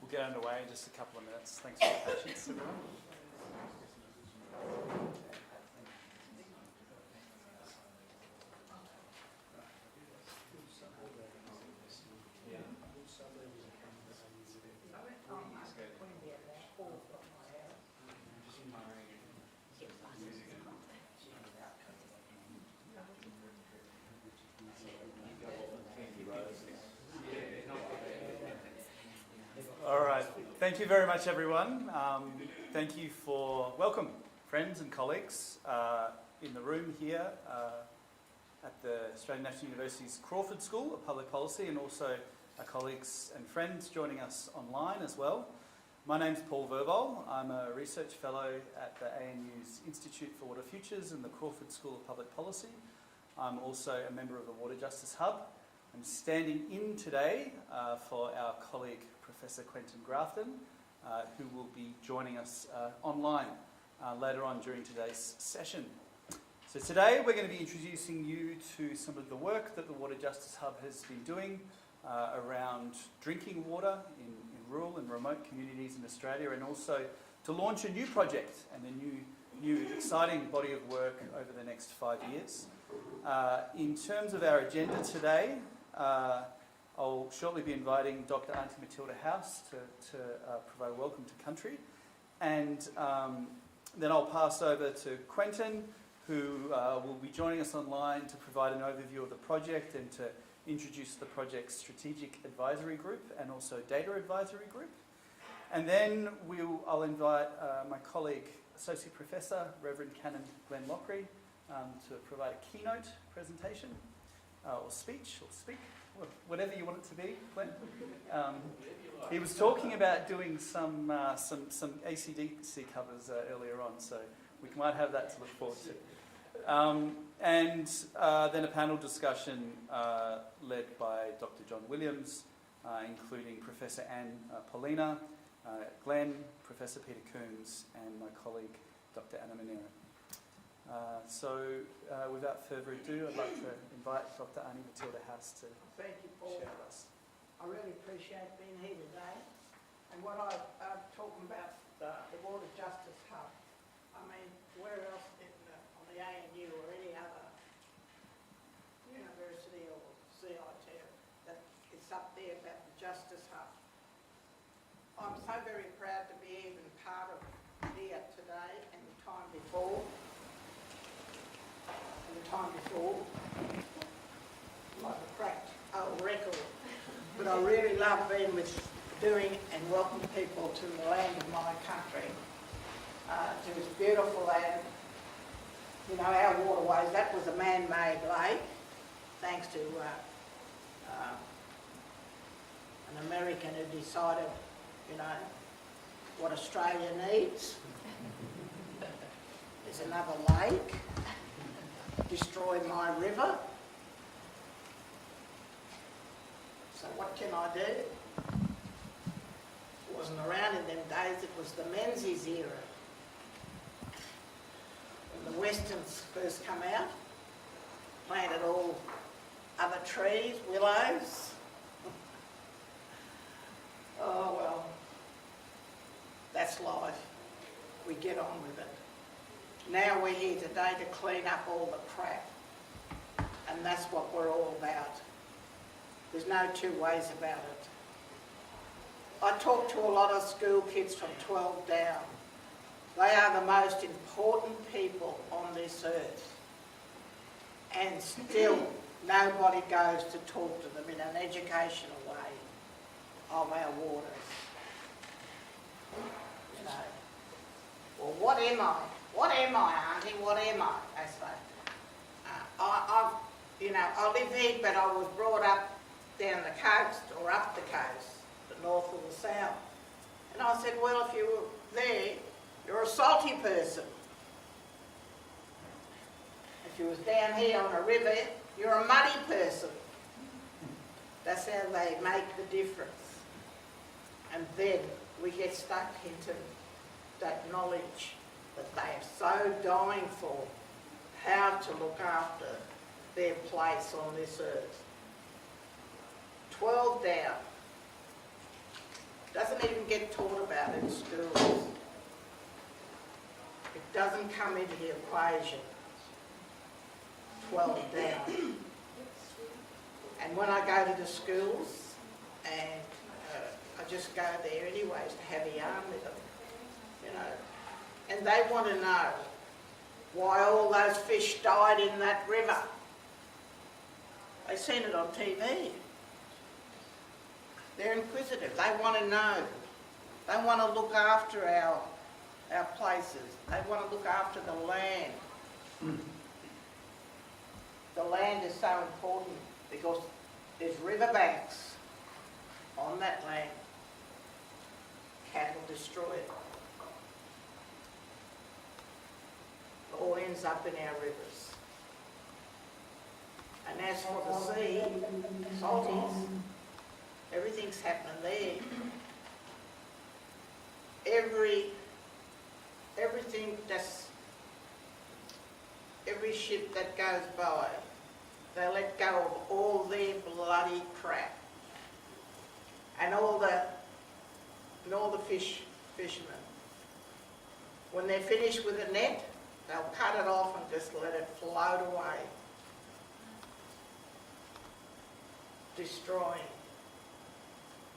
We'll get underway in just a couple of minutes. Thanks for your patience, everyone. All right. Thank you very much, everyone. Thank you for welcome, friends and colleagues in the room here at the Australian National University's Crawford School of Public Policy, and also our colleagues and friends joining us online as well. My name's Paul Wyrwoll. I'm a research fellow at the ANU's Institute for Water Futures and the Crawford School of Public Policy. I'm also a member of the Water Justice Hub. I'm standing in today for our colleague Professor Quentin Grafton, who will be joining us online later on during today's session. So today we're going to be introducing you to some of the work that the Water Justice Hub has been doing around drinking water in rural and remote communities in Australia, and also to launch a new project and a new exciting body of work over the next 5 years. In terms of our agenda today, I'll shortly be inviting Dr. Auntie Matilda House to provide a welcome to country, and then I'll pass over to Quentin, who will be joining us online to provide an overview of the project and to introduce the project's strategic advisory group and also data advisory group. And then I'll invite my colleague, Associate Professor, Reverend Canon Glenn Loughrey, to provide a keynote presentation or speech, or speak, whatever you want it to be, Glenn. He was talking about doing some AC/DC covers earlier on, so we might have that to look forward to. And then a panel discussion led by Dr. John Williams, including Professor Poelina, Glenn, Professor Peter Coombes, and my colleague Dr. Manero. So without further ado, I'd like to invite Dr. Auntie Matilda House to Thank you, Paul. share with us. I really appreciate being here today. And what I'm talking about, the Water Justice Hub, I mean, where else on the ANU or any other university or CIT that is up there about the Justice Hub? I'm so very proud to be even part of here today and the time before. Like a cracked old record. But I really love being doing and welcoming people to the land of my country, to this beautiful land. You know, our waterways, that was a man-made lake, thanks to an American who decided, you know, what Australia needs is another lake. Destroy my river. So what can I do? It wasn't around in them days, it was the Menzies era. When the Westerns first come out, planted all other trees, willows. Oh well, that's life. We get on with it. Now we're here today to clean up all the crap. And that's what we're all about. There's no two ways about it. I talk to a lot of school kids from 12 down. They are the most important people on this earth. And still, nobody goes to talk to them in an educational way of our waters. You know, well, what am I? What am I, Auntie? What am I? They say. I live here, but I was brought up down the coast, or up the coast, the north or the south. And I said, well, if you were there, you're a salty person. If you was down here on a river, you're a muddy person. That's how they make the difference. And then we get stuck into that knowledge that they are so dying for, how to look after their place on this earth. 12 down. Doesn't even get taught about in schools. It doesn't come into the equation. 12 down. And when I go to the schools, and I just go there anyways to have a yarn with them, you know, and they want to know why all those fish died in that river. They've seen it on TV. They're inquisitive. They want to know. They want to look after our places. They want to look after the land. The land is so important because there's riverbanks on that land. Cattle destroy it. It all ends up in our rivers. And as for the sea, salties, everything's happening there. Every ship that goes by, they let go of all their bloody crap. And all the fishermen, when they're finished with the net, they'll cut it off and just let it float away, destroying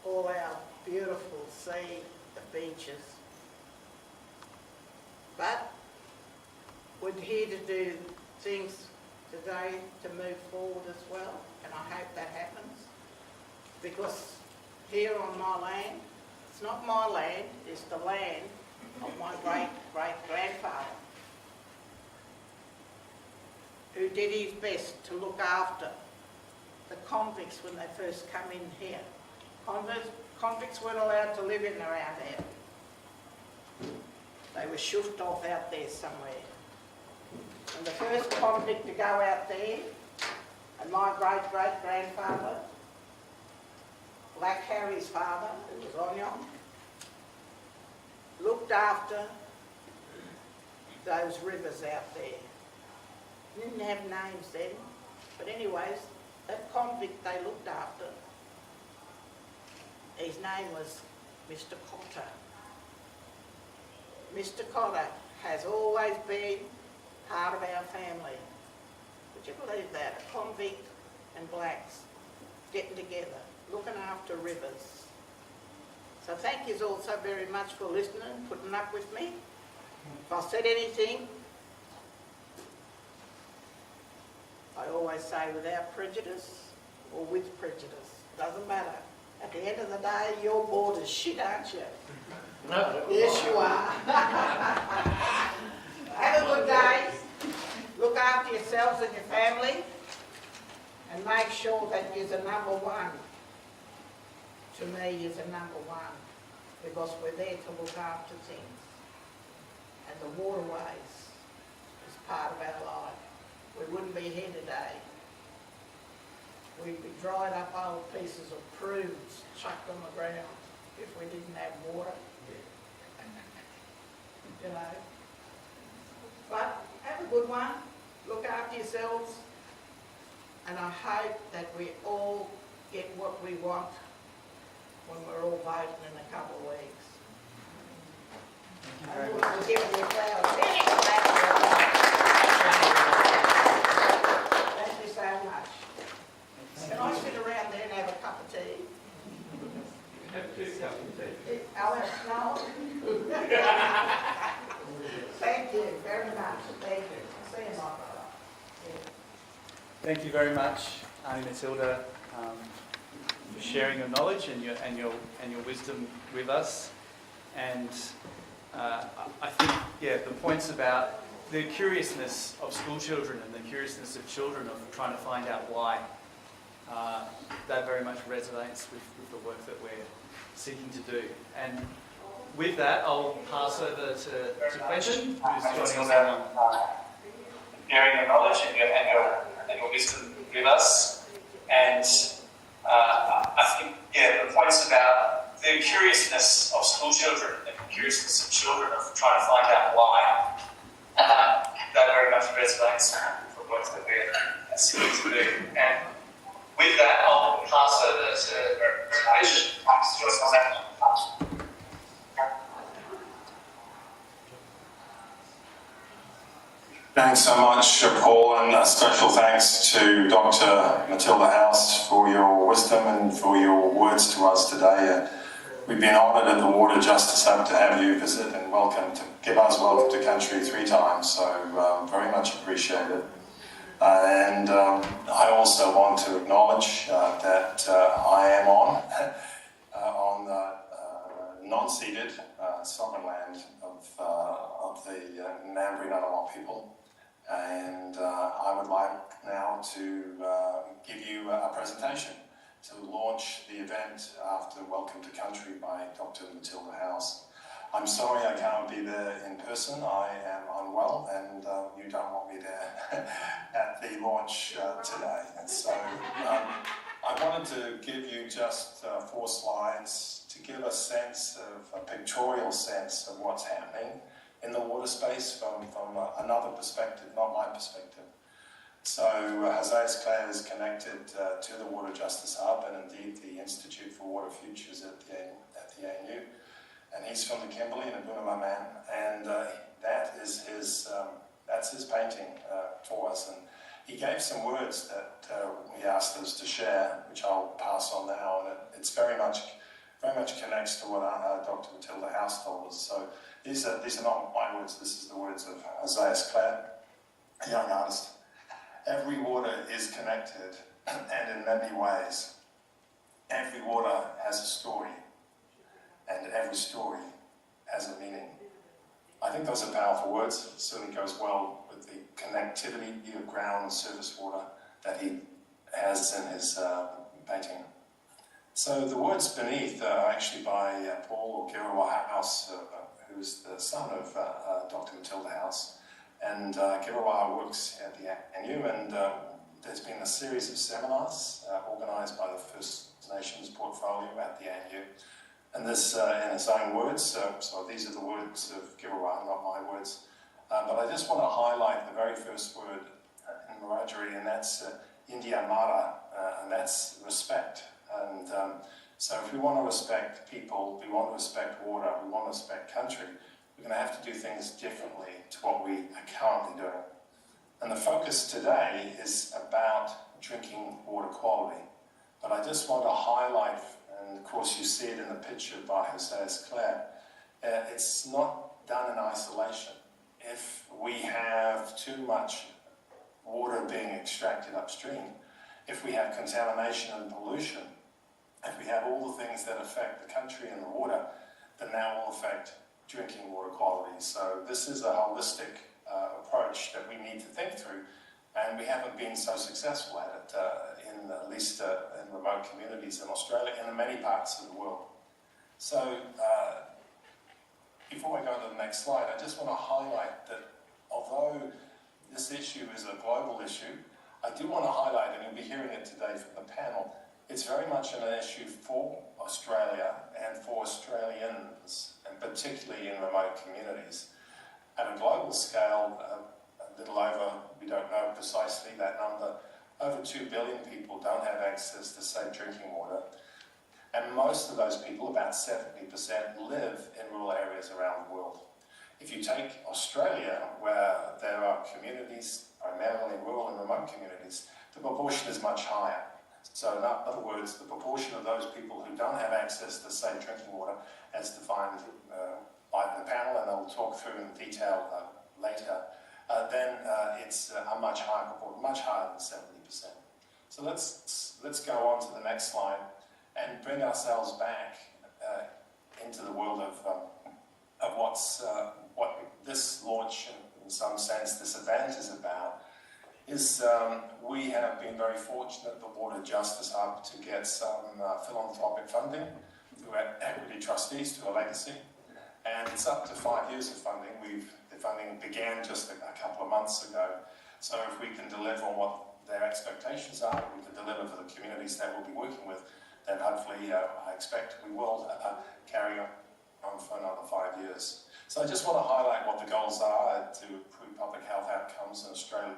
all our beautiful sea, the beaches. But we're here to do things today to move forward as well, and I hope that happens. Because here on my land, it's not my land, it's the land of my great-great-grandfather, who did his best to look after the convicts when they first come in here. Convicts weren't allowed to live in around here. They were shoofed off out there somewhere. And the first convict to go out there, and my great-great-grandfather, Black Harry's father, who was Onion, looked after those rivers out there. Didn't have names then, but anyways, that convict they looked after, his name was Mr. Cotter. Mr. Cotter has always been part of our family. Would you believe that? A convict and blacks getting together, looking after rivers. So thank you all so very much for listening, putting up with me. If I said anything, I always say without prejudice or with prejudice. Doesn't matter. At the end of the day, you're bored as shit, aren't you? No. Yes, you are. Have a good day. Look after yourselves and your family, and make sure that you're the number one. To me, you're the number one, because we're there to look after things. And the waterways is part of our life. We wouldn't be here today. We'd be dried up old pieces of prunes chucked on the ground if we didn't have water. You know. But have a good one. Look after yourselves. And I hope that we all get what we want when we're all voting in a couple of weeks. Thank you very much. We'll give you flowers. you very much. Thank you. See you, my brother. Yeah. Thank you very much, Auntie Matilda, for sharing your knowledge and your wisdom with us. And I think, yeah, the points about the curiousness of school children and the curiousness of children of trying to find out why, that very much resonates with the work that we're seeking to do. And with that, I'll pass over to Quentin, who's joining us now. Sharing your knowledge and your wisdom with us. And I think, yeah, the points about the curiousness of school children and the curiousness of children of trying to find out why, that very much resonates with the work that we're seeking to do. And with that, I'll pass over to Rich. Thanks so much, Paul, and a special thanks to Dr. Matilda House for your wisdom and for your words to us today. We've been honoured at the Water Justice Hub to have you visit and give us welcome to country 3 times, so very much appreciated. And I also want to acknowledge that I am on the non-ceded sovereign land of the Ngambri Ngunnawal people. And I would like now to give you a presentation to launch the event after Welcome to Country by Dr. Matilda House. I'm sorry I can't be there in person. I am unwell and you don't want me there at the launch today. And so I wanted to give you just 4 slides to give a sense of a pictorial sense of what's happening in the water space from another perspective, not my perspective. So José Clare is connected to the Water Justice Hub and indeed the Institute for Water Futures at the ANU. And he's from the Kimberley and a Boonama man, and that's his painting for us. And he gave some words that he asked us to share, which I'll pass on now, and it's very much connects to what Dr. Matilda House told us. So these are not my words, this is the words of José Clare, a young artist. Every water is connected, and in many ways. Every water has a story, and every story has a meaning. I think those are powerful words. It certainly goes well with the connectivity of ground and surface water that he has in his painting. So the words beneath are actually by Paul or Warrwa House, who's the son of Dr. Matilda House. And Warrwa works at the ANU, and there's been a series of seminars organised by the First Nations portfolio at the ANU. And this, in his own words, so these are the words of Warrwa, not my words. But I just want to highlight the very first word in Wiradjuri, and that's India Mara, and that's respect. And so if we want to respect people, we want to respect water, we want to respect country, we're going to have to do things differently to what we are currently doing. And the focus today is about drinking water quality. But I just want to highlight, and of course you see it in the picture by José Clare, it's not done in isolation. If we have too much water being extracted upstream, if we have contamination and pollution, if we have all the things that affect the country and the water, then that will affect drinking water quality. So this is a holistic approach that we need to think through, and we haven't been so successful at it, at least in remote communities in Australia and in many parts of the world. So before I go to the next slide, I just want to highlight that although this issue is a global issue, I do want to highlight, and you'll be hearing it today from the panel, it's very much an issue for Australia and for Australians, and particularly in remote communities. At a global scale, a little over, we don't know precisely that number, over 2 billion people don't have access to safe drinking water. And most of those people, about 70%, live in rural areas around the world. If you take Australia, where there are communities, primarily rural and remote communities, the proportion is much higher. So in other words, the proportion of those people who don't have access to safe drinking water, as defined by the panel, and I'll talk through in detail later it's a much higher proportion, much higher than 70%. So let's go on to the next slide and bring ourselves back into the world of what this launch, in some sense, this event is about. Is we have been very fortunate, the Water Justice Hub, to get some philanthropic funding through equity trustees to a legacy, and it's up to 5 years of funding. The funding began just a couple of months ago, so if we can deliver on what their expectations are, we can deliver for the communities that we'll be working with, then hopefully I expect we will carry on for another 5 years. So I just want to highlight what the goals are to improve public health outcomes in Australia.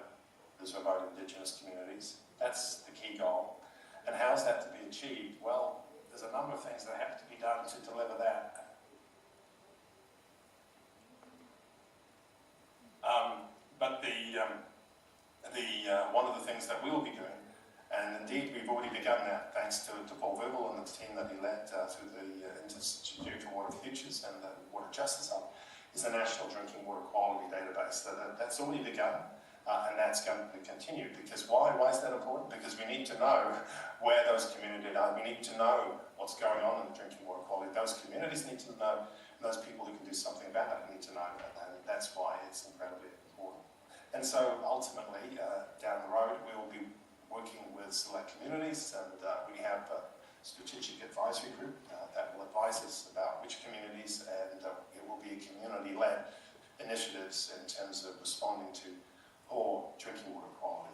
Remote Indigenous communities. That's the key goal. And how's that to be achieved? Well, there's a number of things that have to be done to deliver that. But one of the things that we'll be doing, and indeed we've already begun that thanks to Paul Wyrwoll and the team that he led through the Institute for Water Futures and the Water Justice Hub, is the National Drinking Water Quality Database. That's already begun. And that's going to continue, because why is that important? Because we need to know where those communities are. We need to know what's going on in the drinking water quality. Those communities need to know, and those people who can do something about it need to know, and that's why it's incredibly important. And so ultimately, down the road, we will be working with select communities, and we have a strategic advisory group that will advise us about which communities, and it will be community-led initiatives in terms of responding to or drinking water quality.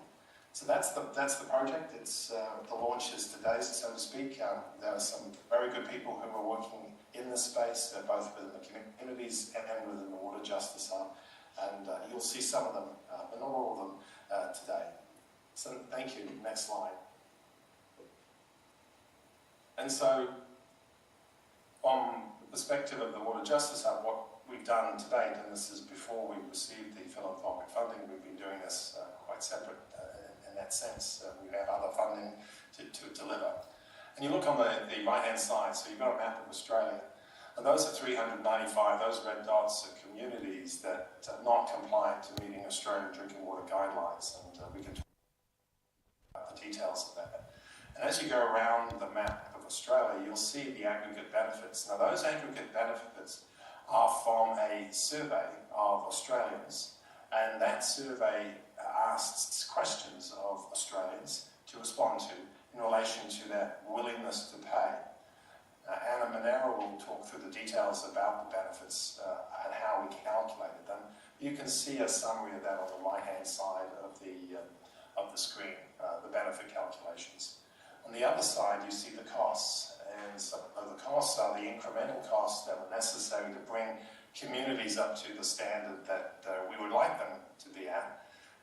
So that's the project. It's the launch is today, so to speak. There are some very good people who are working in this space, both within the communities and within the Water Justice Hub. And you'll see some of them, but not all of them today. So thank you. Next slide. And so, from the perspective of the Water Justice Hub, what we've done to date, and this is before we received the philanthropic funding, we've been doing this quite separate in that sense. We have other funding to deliver. And you look on the right-hand side, so you've got a map of Australia, and those are 395, those red dots are communities that are not compliant to meeting Australian drinking water guidelines, and we can talk about the details of that. And as you go around the map of Australia, you'll see the aggregate benefits. Now those aggregate benefits are from a survey of Australians, and that survey asks questions of Australians to respond to in relation to their willingness to pay. Anna Manero will talk through the details about the benefits and how we calculated them. You can see a summary of that on the right-hand side of the screen, the benefit calculations. On the other side, you see the costs. And so the costs are the incremental costs that are necessary to bring communities up to the standard that we would like them to be at.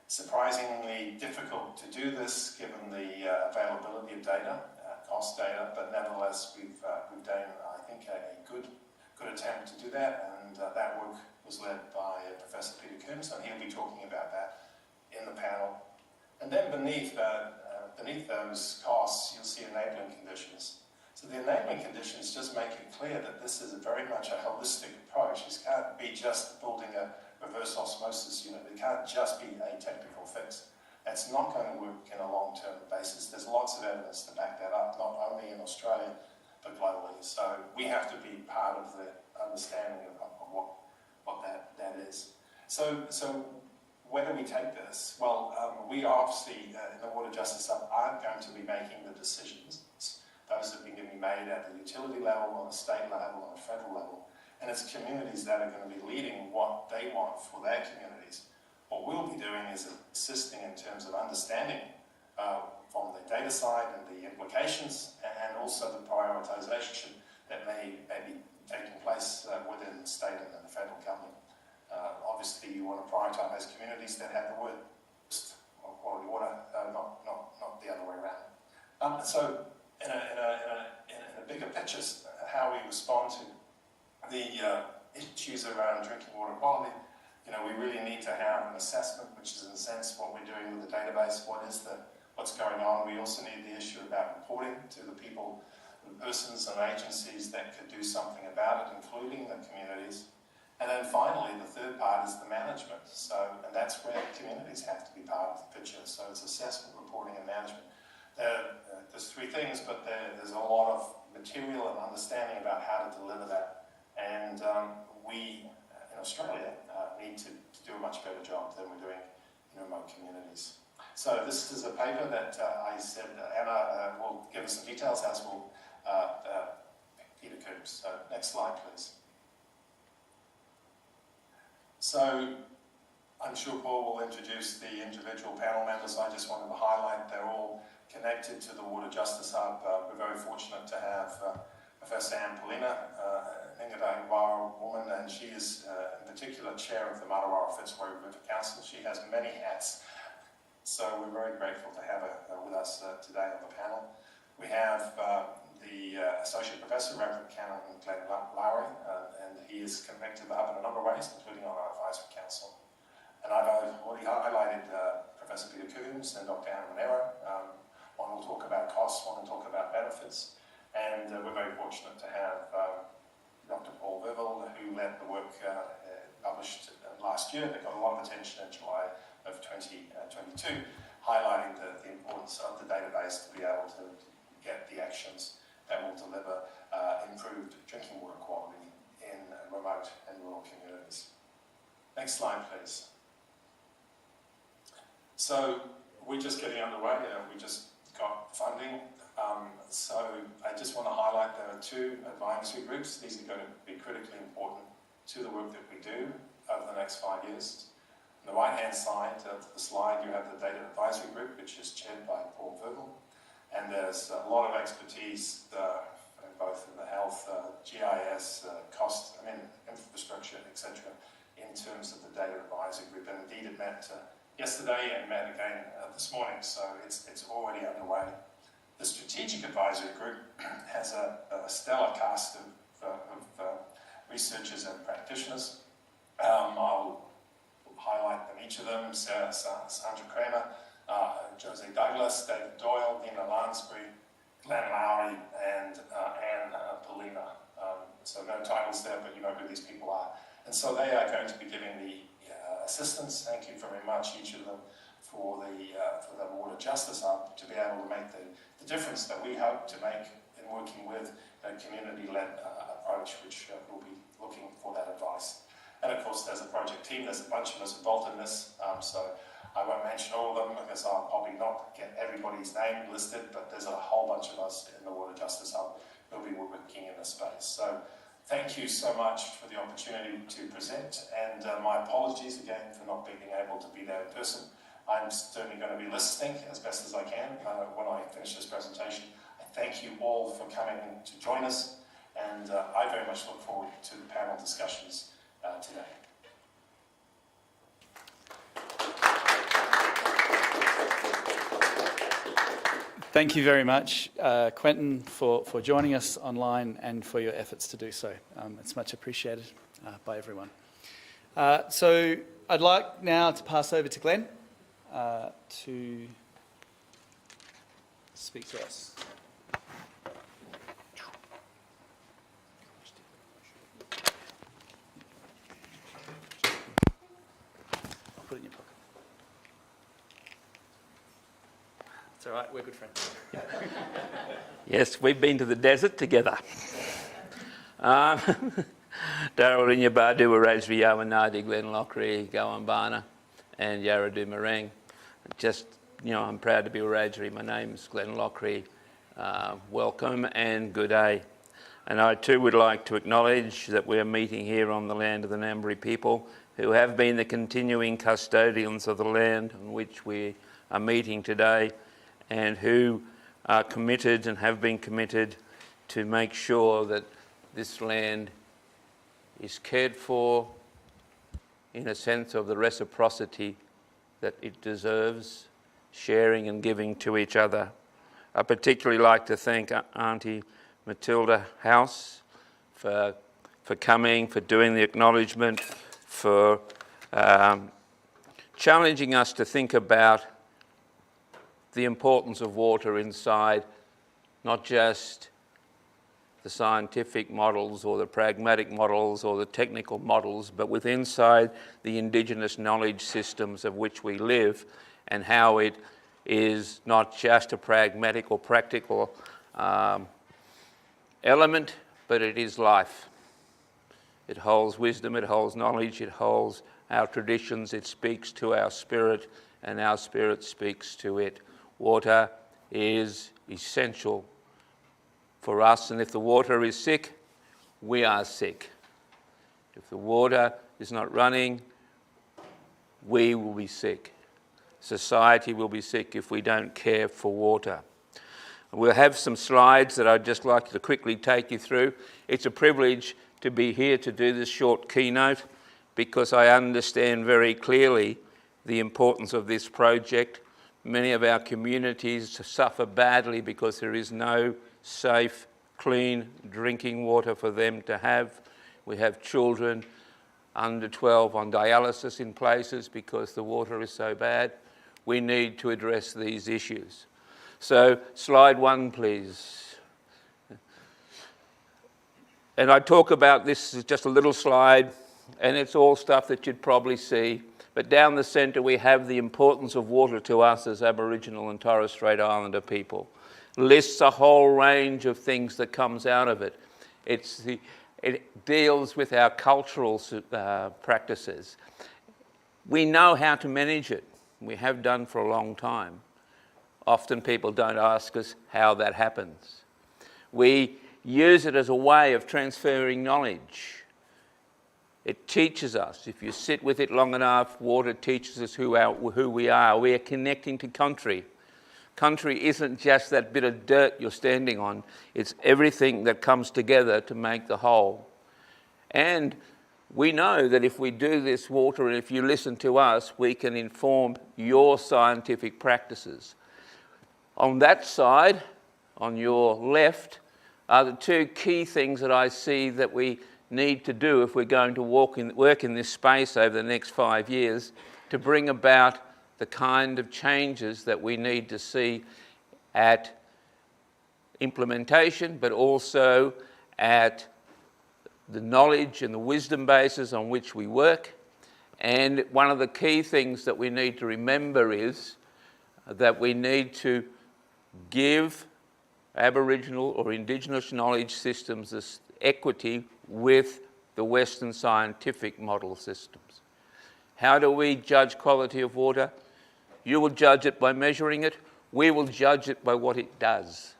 Surprisingly difficult to do this given the availability of data, cost data, but nevertheless we've done, I think, a good attempt to do that, and that work was led by Professor Peter Coombes, and he'll be talking about that in the panel. And then beneath those costs, you'll see enabling conditions. So the enabling conditions just make it clear that this is very much a holistic approach. It can't be just building a reverse osmosis unit. It can't just be a technical fix. That's not going to work in a long-term basis. There's lots of evidence to back that up, not only in Australia, but globally. So we have to be part of the understanding of what that is. So where do we take this? Well, we obviously, in the Water Justice Hub, aren't going to be making the decisions. Those have been made at the utility level, on a state level, on a federal level. And it's communities that are going to be leading what they want for their communities. What we'll be doing is assisting in terms of understanding from the data side and the implications, and also the prioritisation that may be taking place within the state and the federal government. Obviously, you want to prioritise communities that have the worst quality water, not the other way around. So, in a bigger picture, how we respond to the issues around drinking water quality, we really need to have an assessment, which is in a sense what we're doing with the database. What's going on? We also need the issue about reporting to the people, the persons and agencies that could do something about it, including the communities. And then finally, the third part is the management. And that's where communities have to be part of the picture. So it's assessment, reporting, and management. There's three things, but there's a lot of material and understanding about how to deliver that. And we in Australia need to do a much better job than we're doing in remote communities. So this is a paper that I said Anna will give us some details, as will Peter Coombes. So next slide, please. So I'm sure Paul will introduce the individual panel members. I just wanted to highlight they're all connected to the Water Justice Hub. We're very fortunate to have Professor Poelina, a Wyrwoll woman, and she is in particular chair of the Martuwarra Fitzroy River Council. She has many hats, so we're very grateful to have her with us today on the panel. We have the Associate Professor, Reverend Canon Loughrey, and he is connected to the Hub in a number of ways, including on our advisory council. And I've already highlighted Professor Peter Coombes and Dr. Manero. One will talk about costs, one will talk about benefits, and we're very fortunate to have Dr. Wyrwoll, who led the work published last year that got a lot of attention in July of 2022, highlighting the importance of the database to be able to get the actions that will deliver improved drinking water quality in remote and rural communities. Next slide, please. So we're just getting underway. We just got funding. So I just want to highlight there are two advisory groups. These are going to be critically important to the work that we do over the next 5 years. On the right-hand side of the slide, you have the Data Advisory Group, which is chaired by Paul Wyrwoll. And there's a lot of expertise both in the health, GIS, cost, infrastructure, etc., in terms of the Data Advisory Group. And indeed, it met yesterday and met again this morning, so it's already underway. The Strategic Advisory Group has a stellar cast of researchers and practitioners. I'll highlight them, each of them: Sandra Kramer, Jose Douglas, David Doyle, Nina Lansbury, Glenn Loughrey, and Anne Poelina. So no titles there, but you know who these people are. And so they are going to be giving the assistance. Thank you very much, each of them, for the Water Justice Hub to be able to make the difference that we hope to make in working with a community-led approach, which will be looking for that advice. And of course, there's a project team. There's a bunch of us involved in this, so I won't mention all of them because I'll probably not get everybody's name listed, but there's a whole bunch of us in the Water Justice Hub who'll be working in this space. So thank you so much for the opportunity to present, and my apologies again for not being able to be there in person. I'm certainly going to be listening as best as I can when I finish this presentation. I thank you all for coming to join us, and I very much look forward to the panel discussions today. Thank you very much, Quentin, for joining us online and for your efforts to do so. It's much appreciated by everyone. So I'd like now to pass over to Glenn to speak to us. I'll put it in your pocket. It's all right, we're good friends. Yes, we've been to the desert together. Darryl Rinya Badu, Wiradjuri, Yawanadi, Glen Loughrey, Gowambana, and Yaradu Marang. Just, I'm proud to be Wiradjuri. My name's Glen Loughrey. Welcome and good day. And I too would like to acknowledge that we're meeting here on the land of the Ngambri people, who have been the continuing custodians of the land on which we are meeting today, and who are committed and have been committed to make sure that this land is cared for in a sense of the reciprocity that it deserves, sharing and giving to each other. I particularly like to thank Auntie Matilda House for coming, for doing the acknowledgement, for challenging us to think about the importance of water inside not just the scientific models or the pragmatic models or the technical models, but with inside the Indigenous knowledge systems of which we live, and how it is not just a pragmatic or practical element, but it is life. It holds wisdom, it holds knowledge, it holds our traditions, it speaks to our spirit, and our spirit speaks to it. Water is essential for us, and if the water is sick, we are sick. If the water is not running, we will be sick. Society will be sick if we don't care for water. We'll have some slides that I'd just like to quickly take you through. It's a privilege to be here to do this short keynote because I understand very clearly the importance of this project. Many of our communities suffer badly because there is no safe, clean drinking water for them to have. We have children under 12 on dialysis in places because the water is so bad. We need to address these issues. So, slide 1, please. And I talk about this as just a little slide, and it's all stuff that you'd probably see. But down the centre we have the importance of water to us as Aboriginal and Torres Strait Islander people. Lists a whole range of things that comes out of it. It deals with our cultural practices. We know how to manage it. We have done for a long time. Often people don't ask us how that happens. We use it as a way of transferring knowledge. It teaches us. If you sit with it long enough, water teaches us who we are. We are connecting to country. Country isn't just that bit of dirt you're standing on. It's everything that comes together to make the whole. And we know that if we do this water, and if you listen to us, we can inform your scientific practices. On that side, on your left, are the 2 key things that I see that we need to do if we're going to work in this space over the next 5 years to bring about the kind of changes that we need to see at implementation, but also at the knowledge and the wisdom bases on which we work. And one of the key things that we need to remember is that we need to give Aboriginal or Indigenous knowledge systems this equity with the Western scientific model systems. How do we judge quality of water? You will judge it by measuring it. We will judge it by what it does.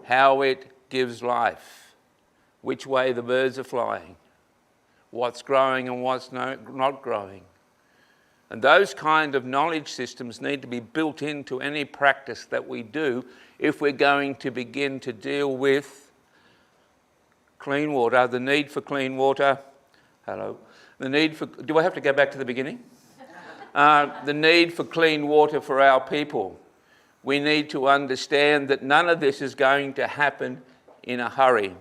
How it gives life. Which way the birds are flying. What's growing and what's not growing. And those kind of knowledge systems need to be built into any practice that we do if we're going to begin to deal with clean water, the need for clean water. Hello. The need for, do I have to go back to the beginning? The need for clean water for our people. We need to understand that none of this is going to happen in a hurry.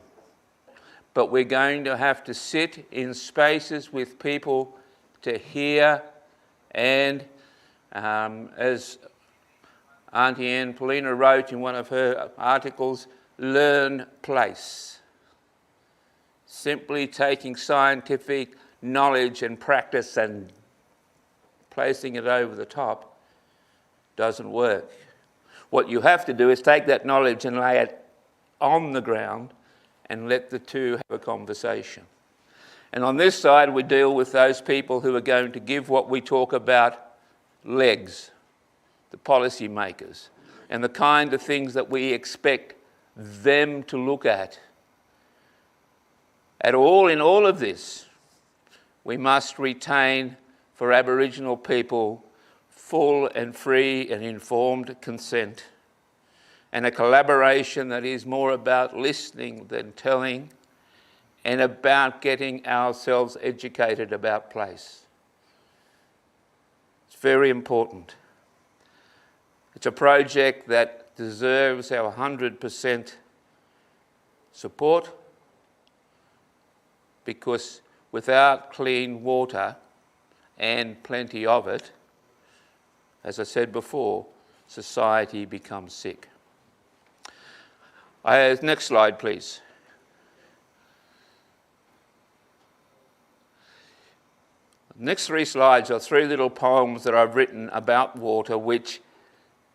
But we're going to have to sit in spaces with people to hear and, as Auntie Anne Poelina wrote in one of her articles, learn place. Simply taking scientific knowledge and practice and placing it over the top doesn't work. What you have to do is take that knowledge and lay it on the ground and let the two have a conversation. And on this side, we deal with those people who are going to give what we talk about legs, the policy makers, and the kind of things that we expect them to look at. In all of this, we must retain for Aboriginal people full and free and informed consent, and a collaboration that is more about listening than telling, and about getting ourselves educated about place. It's very important. It's a project that deserves our 100% support, because without clean water, and plenty of it, as I said before, society becomes sick. Next slide, please. Next 3 slides are 3 little poems that I've written about water, which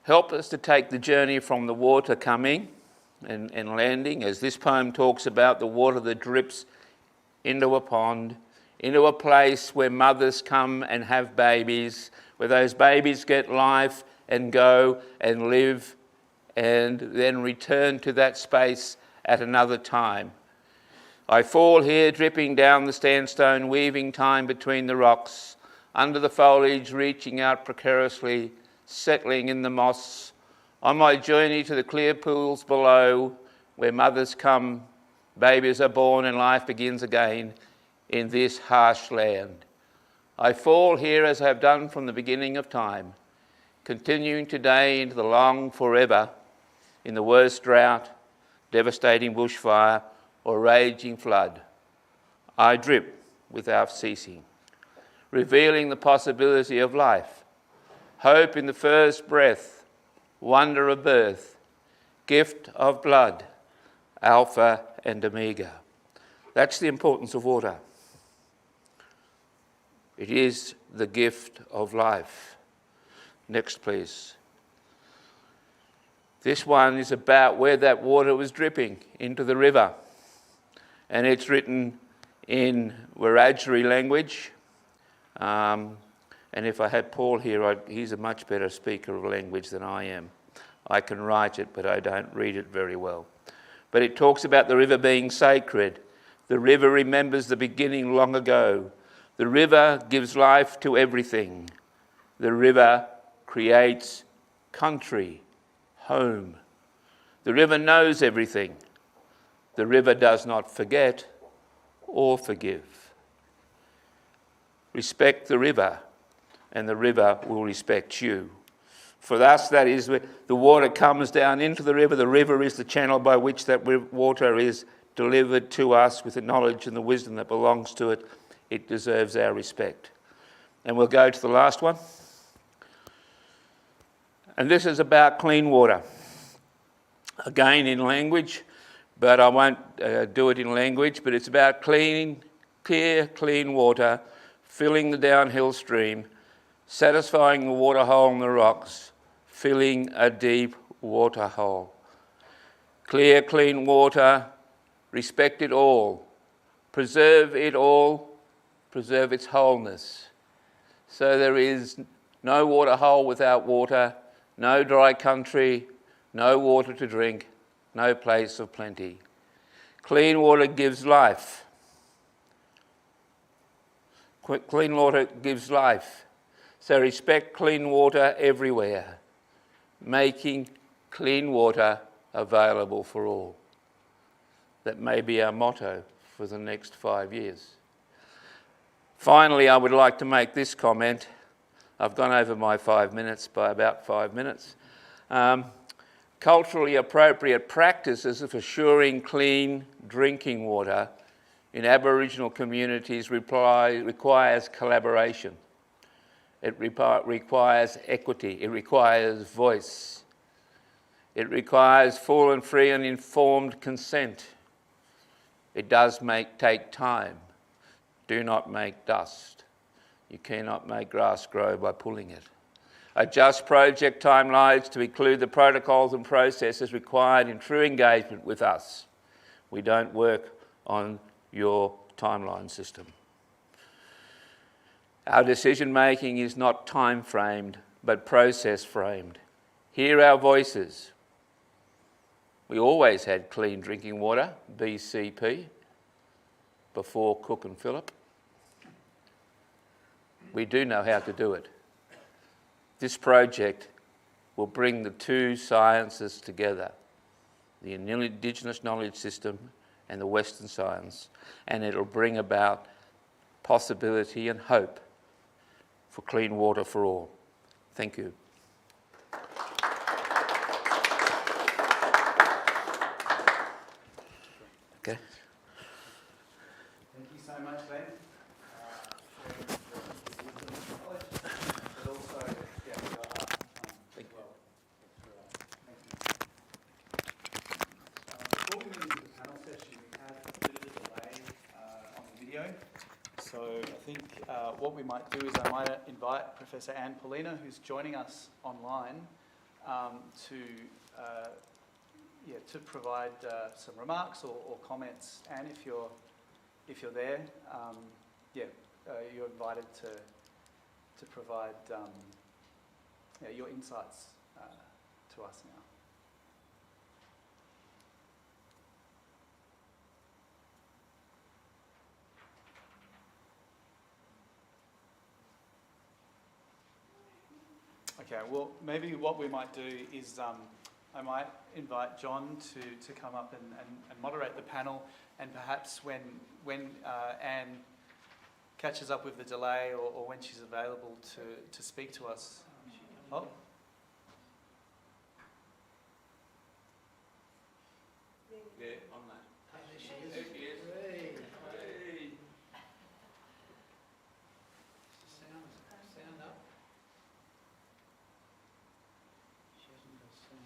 help us to take the journey from the water coming and landing, as this poem talks about the water that drips into a pond, into a place where mothers come and have babies, where those babies get life and go and live and then return to that space at another time. I fall here, dripping down the sandstone, weaving time between the rocks, under the foliage, reaching out precariously, settling in the moss, on my journey to the clear pools below, where mothers come, babies are born, and life begins again in this harsh land. I fall here as I have done from the beginning of time, continuing today into the long forever, in the worst drought, devastating bushfire, or raging flood. I drip without ceasing, revealing the possibility of life, hope in the first breath, wonder of birth, gift of blood, Alpha and Omega. That's the importance of water. It is the gift of life. Next, please. This one is about where that water was dripping into the river. And it's written in Wiradjuri language. And if I had Paul here, he's a much better speaker of language than I am. I can write it, but I don't read it very well. But it talks about the river being sacred. The river remembers the beginning long ago. The river gives life to everything. The river creates country, home. The river knows everything. The river does not forget or forgive. Respect the river, and the river will respect you. For us, that is where the water comes down into the river. The river is the channel by which that water is delivered to us with the knowledge and the wisdom that belongs to it. It deserves our respect. And we'll go to the last one. And this is about clean water. Again, in language, but I won't do it in language, but it's about clear, clean water, filling the downhill stream, satisfying the water hole in the rocks, filling a deep water hole. Clear, clean water, respect it all, preserve its wholeness. So there is no water hole without water, no dry country, no water to drink, no place of plenty. Clean water gives life. Clean water gives life. So respect clean water everywhere, making clean water available for all. That may be our motto for the next 5 years. Finally, I would like to make this comment. I've gone over my 5 minutes by about 5 minutes. Culturally appropriate practices of assuring clean drinking water in Aboriginal communities requires collaboration. It requires equity. It requires voice. It requires full and free and informed consent. It does take time. Do not make dust. You cannot make grass grow by pulling it. Adjust project timelines to include the protocols and processes required in true engagement with us. We don't work on your timeline system. Our decision making is not time framed, but process framed. Hear our voices. We always had clean drinking water, BCP, before Cook and Phillip. We do know how to do it. This project will bring the two sciences together, the Indigenous knowledge system and the Western science, and it'll bring about possibility and hope for clean water for all. Thank you. Okay. Thank you so much, Ben. what we might do is I might invite Professor Poelina, who's joining us online, to provide some remarks or comments. And if you're there, you're invited to provide your insights to us now. Okay, well, maybe what we might do is I might invite John to come up and moderate the panel, and perhaps when Anne catches up with the delay or when she's available to speak to us. Oh. Yeah, on that. There she is. There she is. Hey. Hey. Sound up. She hasn't got sound.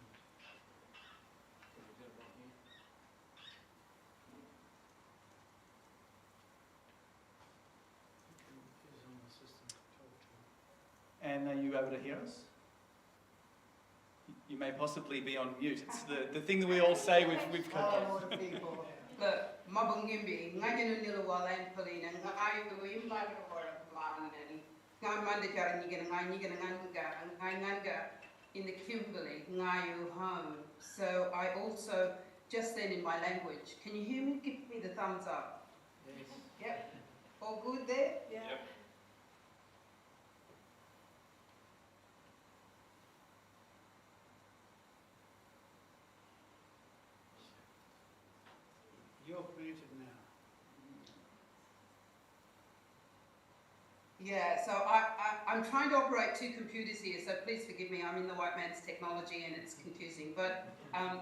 Can we do it right here? Who's on the system to talk to? Anne, are you able to hear us? You may possibly be on mute. It's the thing that we all say with All the people. Look, mabangimbi, ngajenu nilawala in Poelina, ngayu imbalo or man and ngamandikara nganga in the Kimberley, ngayu home. So I also, just then in my language, can you hear me? Give me the thumbs up. Yes. Yep. All good there? Yeah. Yep. You're muted now. Yeah, so I'm trying to operate two computers here, so please forgive me, I'm in the white man's technology and it's confusing. But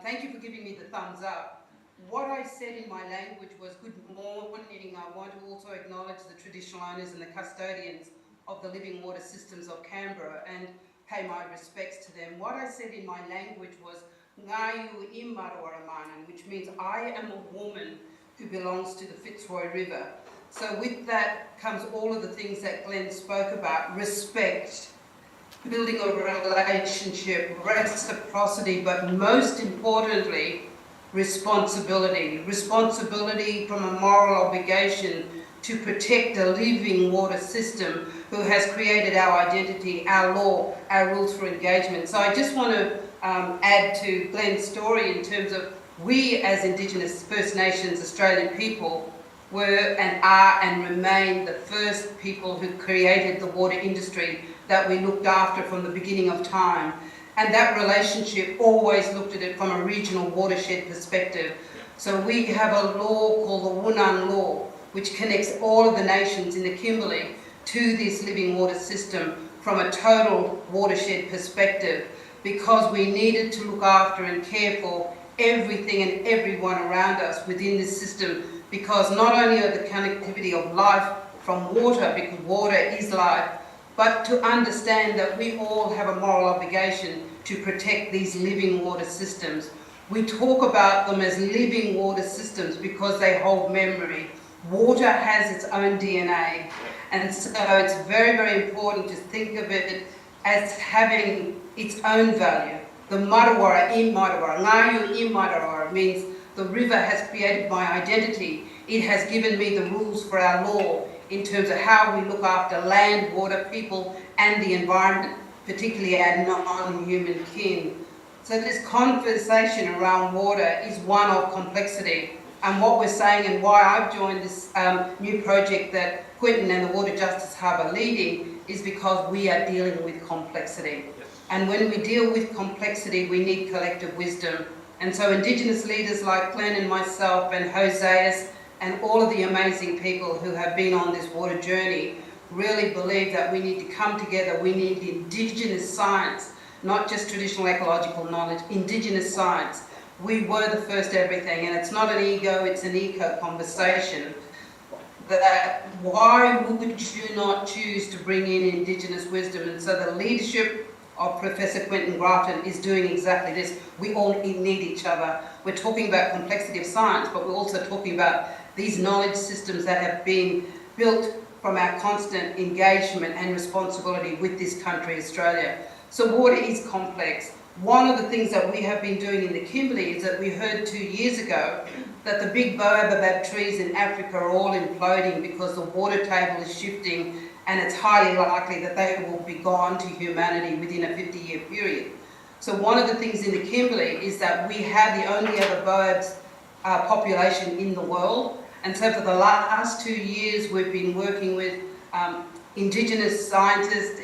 thank you for giving me the thumbs up. What I said in my language was good morning. I want to also acknowledge the traditional owners and the custodians of the living water systems of Canberra and pay my respects to them. What I said in my language was Ngayu i Martuwarra, which means I am a woman who belongs to the Fitzroy River. So with that comes all of the things that Glenn spoke about: respect, building a relationship, reciprocity, but most importantly, responsibility. Responsibility from a moral obligation to protect a living water system who has created our identity, our law, our rules for engagement. So I just want to add to Glenn's story in terms of we as Indigenous First Nations Australian people were and are and remain the first people who created the water industry that we looked after from the beginning of time. And that relationship always looked at it from a regional watershed perspective. So we have a law called the Wunan Law, which connects all of the nations in the Kimberley to this living water system from a total watershed perspective, because we needed to look after and care for everything and everyone around us within this system, because not only are the connectivity of life from water, because water is life, but to understand that we all have a moral obligation to protect these living water systems. We talk about them as living water systems because they hold memory. Water has its own DNA, and so it's very, very important to think of it as having its own value. The Martuwarra i Martuwarra, Ngayu i Martuwarra means the river has created my identity. It has given me the rules for our law in terms of how we look after land, water, people, and the environment, particularly our non-human kin. So this conversation around water is one of complexity. And what we're saying, and why I've joined this new project that Quentin and the Water Justice Hub are leading, is because we are dealing with complexity. Yes. And when we deal with complexity, we need collective wisdom. And so Indigenous leaders like Glenn and myself and Joseus and all of the amazing people who have been on this water journey really believe that we need to come together. We need Indigenous science, not just traditional ecological knowledge, Indigenous science. We were the first everything, and it's not an ego, it's an eco conversation. That why would you not choose to bring in Indigenous wisdom? And so the leadership of Professor Quentin Grafton is doing exactly this. We all need each other. We're talking about complexity of science, but we're also talking about these knowledge systems that have been built from our constant engagement and responsibility with this country, Australia. So water is complex. One of the things that we have been doing in the Kimberley is that we heard 2 years ago that the big baobab trees in Africa are all imploding because the water table is shifting, and it's highly likely that they will be gone to humanity within a 50-year period. So one of the things in the Kimberley is that we have the only other baobabs population in the world, and so for the last 2 years we've been working with Indigenous scientists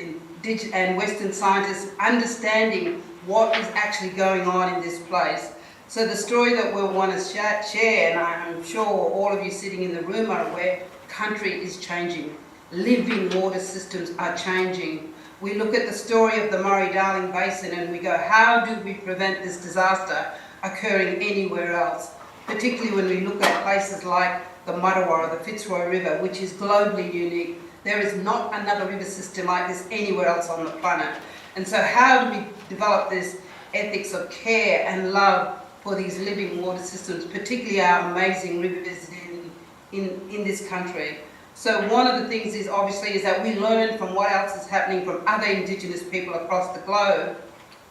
and Western scientists understanding what is actually going on in this place. So the story that we'll want to share, and I'm sure all of you sitting in the room are aware, country is changing. Living water systems are changing. We look at the story of the Murray-Darling Basin and we go, how do we prevent this disaster occurring anywhere else? Particularly when we look at places like the Martuwarra, the Fitzroy River, which is globally unique. There is not another river system like this anywhere else on the planet. And so how do we develop this ethics of care and love for these living water systems, particularly our amazing rivers in this country? So one of the things is obviously is that we learn from what else is happening from other Indigenous people across the globe.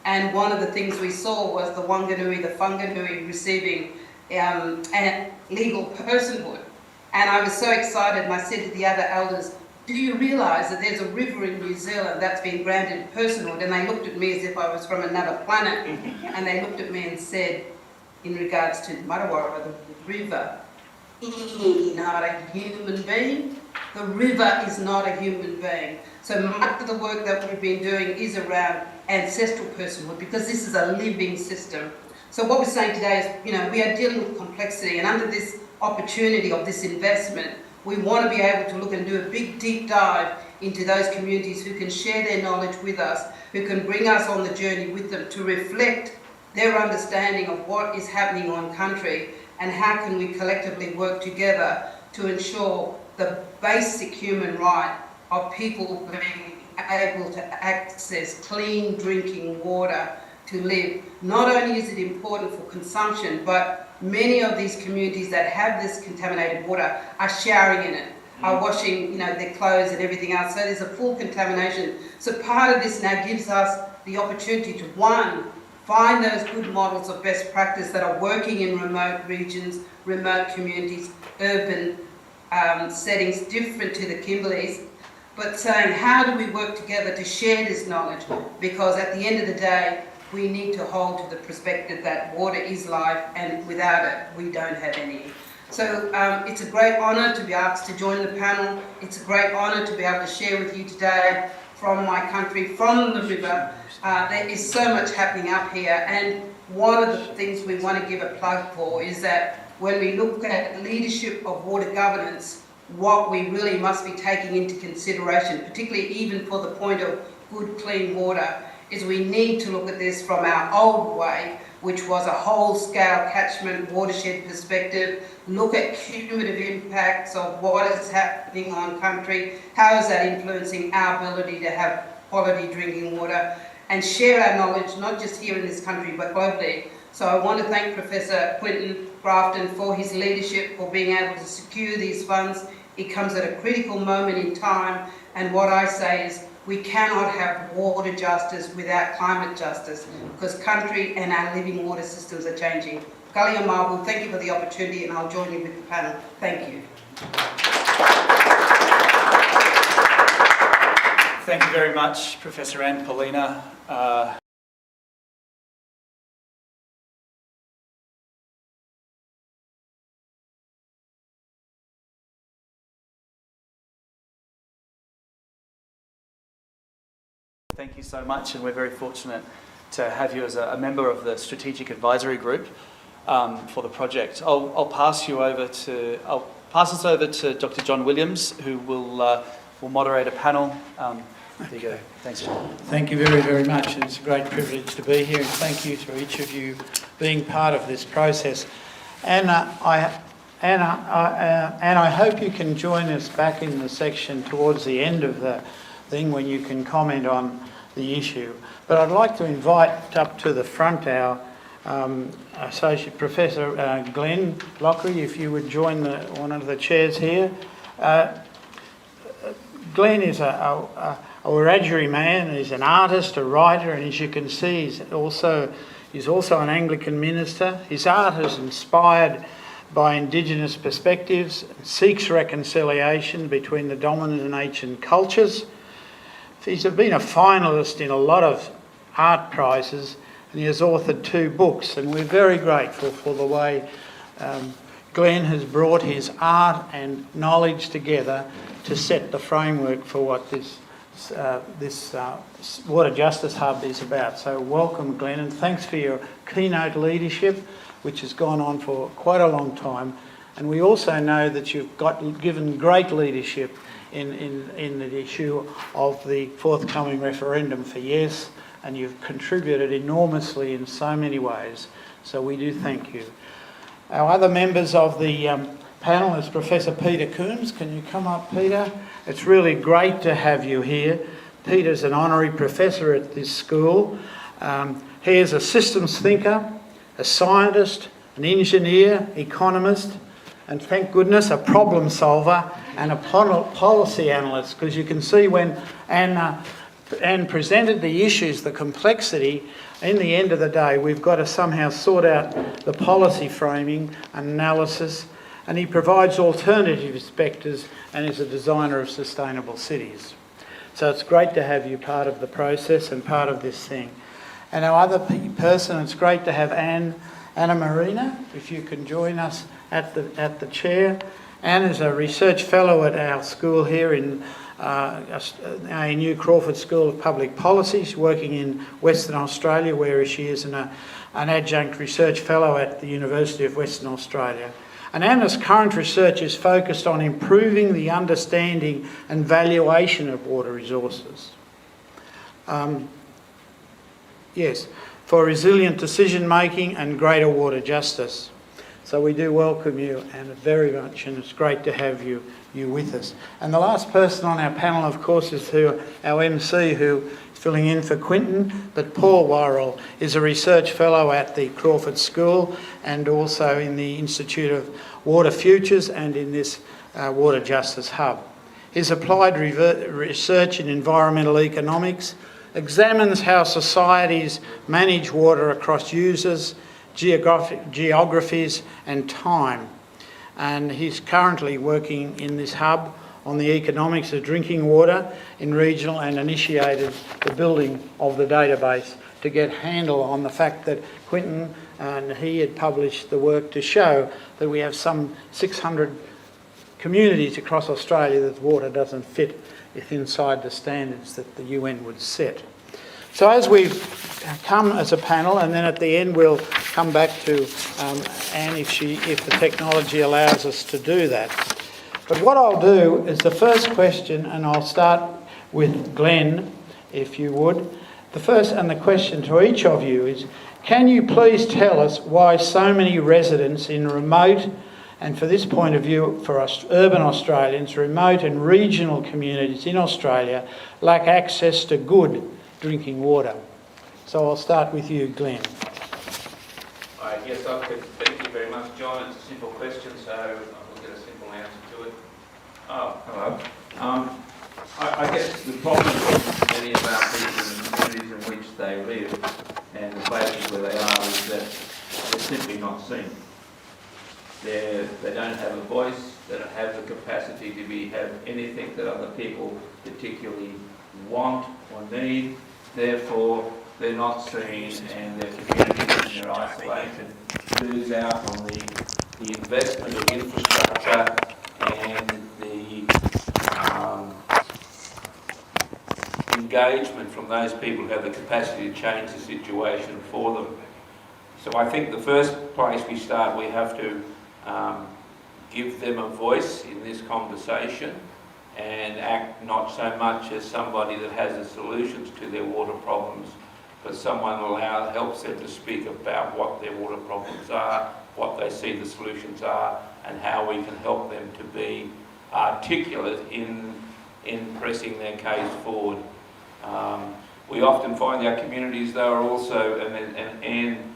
And one of the things we saw was the Wanganui, the Whanganui receiving legal personhood. And I was so excited, and I said to the other elders, do you realise that there's a river in New Zealand that's been granted personhood? And they looked at me as if I was from another planet. And they looked at me and said, in regards to Martuwarra, the river, is not a human being. The river is not a human being. So much of the work that we've been doing is around ancestral personhood, because this is a living system. So what we're saying today is, we are dealing with complexity, and under this opportunity of this investment, we want to be able to look and do a big deep dive into those communities who can share their knowledge with us, who can bring us on the journey with them to reflect their understanding of what is happening on country, and how can we collectively work together to ensure the basic human right of people being able to access clean drinking water to live. Not only is it important for consumption, but many of these communities that have this contaminated water are showering in it, are washing their clothes and everything else, so there's a full contamination. So part of this now gives us the opportunity to, one, find those good models of best practice that are working in remote regions, remote communities, urban settings different to the Kimberleys, but saying how do we work together to share this knowledge, because at the end of the day we need to hold to the perspective that water is life, and without it we don't have any. So it's a great honour to be asked to join the panel. It's a great honour to be able to share with you today from my country, from the river. There is so much happening up here, and one of the things we want to give a plug for is that when we look at leadership of water governance, what we really must be taking into consideration, particularly even for the point of good clean water, is we need to look at this from our old way, which was a whole-scale catchment watershed perspective, look at cumulative impacts of what is happening on country, how is that influencing our ability to have quality drinking water, and share our knowledge, not just here in this country, but globally. So I want to thank Professor Quentin Grafton for his leadership, for being able to secure these funds. It comes at a critical moment in time, and what I say is we cannot have water justice without climate justice, because country and our living water systems are changing. Kalia Marble, thank you for the opportunity, and I'll join you with the panel. Thank you. Thank you very much, Professor and Poelina. Thank you so much, and we're very fortunate to have you as a member of the Strategic Advisory Group for the project. I'll pass us over to Dr. John Williams, who will moderate a panel. There you go. Thanks, John. Thank you very, very much. It's a great privilege to be here, and thank you to each of you being part of this process. And I hope you can join us back in the section towards the end of the thing when you can comment on the issue. But I'd like to invite up to the front our Associate Professor Glenn Loughrey, if you would join one of the chairs here. Glenn is a Wiradjuri man. He's an artist, a writer, and as you can see, he's also an Anglican minister. His art is inspired by Indigenous perspectives, seeks reconciliation between the dominant and ancient cultures. He's been a finalist in a lot of art prizes, and he has authored 2 books, and we're very grateful for the way Glenn has brought his art and knowledge together to set the framework for what this Water Justice Hub is about. So welcome, Glenn, and thanks for your keynote leadership, which has gone on for quite a long time. And we also know that you've given great leadership in the issue of the forthcoming referendum for yes, and you've contributed enormously in so many ways. So we do thank you. Our other members of the panel is Professor Peter Coombes. Can you come up, Peter? It's really great to have you here. Peter's an honorary professor at this school. He is a systems thinker, a scientist, an engineer, economist, and thank goodness a problem solver and a policy analyst, because you can see when Anne presented the issues, the complexity, in the end of the day we've got to somehow sort out the policy framing and analysis, and he provides alternative perspectives and is a designer of sustainable cities. So it's great to have you part of the process and part of this thing. And our other person, it's great to have Anna Marina, if you can join us at the chair. Anne is a research fellow at our school here in ANU Crawford School of Public Policy. She's working in Western Australia, where she is an adjunct research fellow at the University of Western Australia. And Anna's current research is focused on improving the understanding and valuation of water resources. For resilient decision making and greater water justice. So we do welcome you, Anna, very much, and it's great to have you with us. And the last person on our panel, of course, is our MC, who is filling in for Quentin, but Paul Wyrwoll is a research fellow at the Crawford School and also in the Institute of Water Futures and in this Water Justice Hub. His applied research in environmental economics examines how societies manage water across users, geographies and time. And he's currently working in this hub on the economics of drinking water in regional, and initiated the building of the database to get handle on the fact that Quentin and he had published the work to show that we have some 600 communities across Australia that water doesn't fit inside the standards that the UN would set. So as we've come as a panel, and then at the end we'll come back to Anne if the technology allows us to do that. But what I'll do is the first question, and I'll start with Glenn, if you would. The first and the question to each of you is, can you please tell us why so many residents in remote, and for this point of view for us urban Australians, remote and regional communities in Australia lack access to good drinking water? So I'll start with you, Glenn. Yes, thank you very much, John. It's a simple question, so I'll get a simple answer to it. Oh, hello. I guess the problem with many of our people in the communities in which they live and the places where they are is that they're simply not seen. They don't have a voice, they don't have the capacity to have anything that other people particularly want or need. Therefore, they're not seen, and their communities in their isolation lose out on the investment of infrastructure and the engagement from those people who have the capacity to change the situation for them. So I think the first place we start, we have to give them a voice in this conversation and act not so much as somebody that has the solutions to their water problems, but someone helps them to speak about what their water problems are, what they see the solutions are, and how we can help them to be articulate in pressing their case forward. We often find our communities, though, are also, and Anne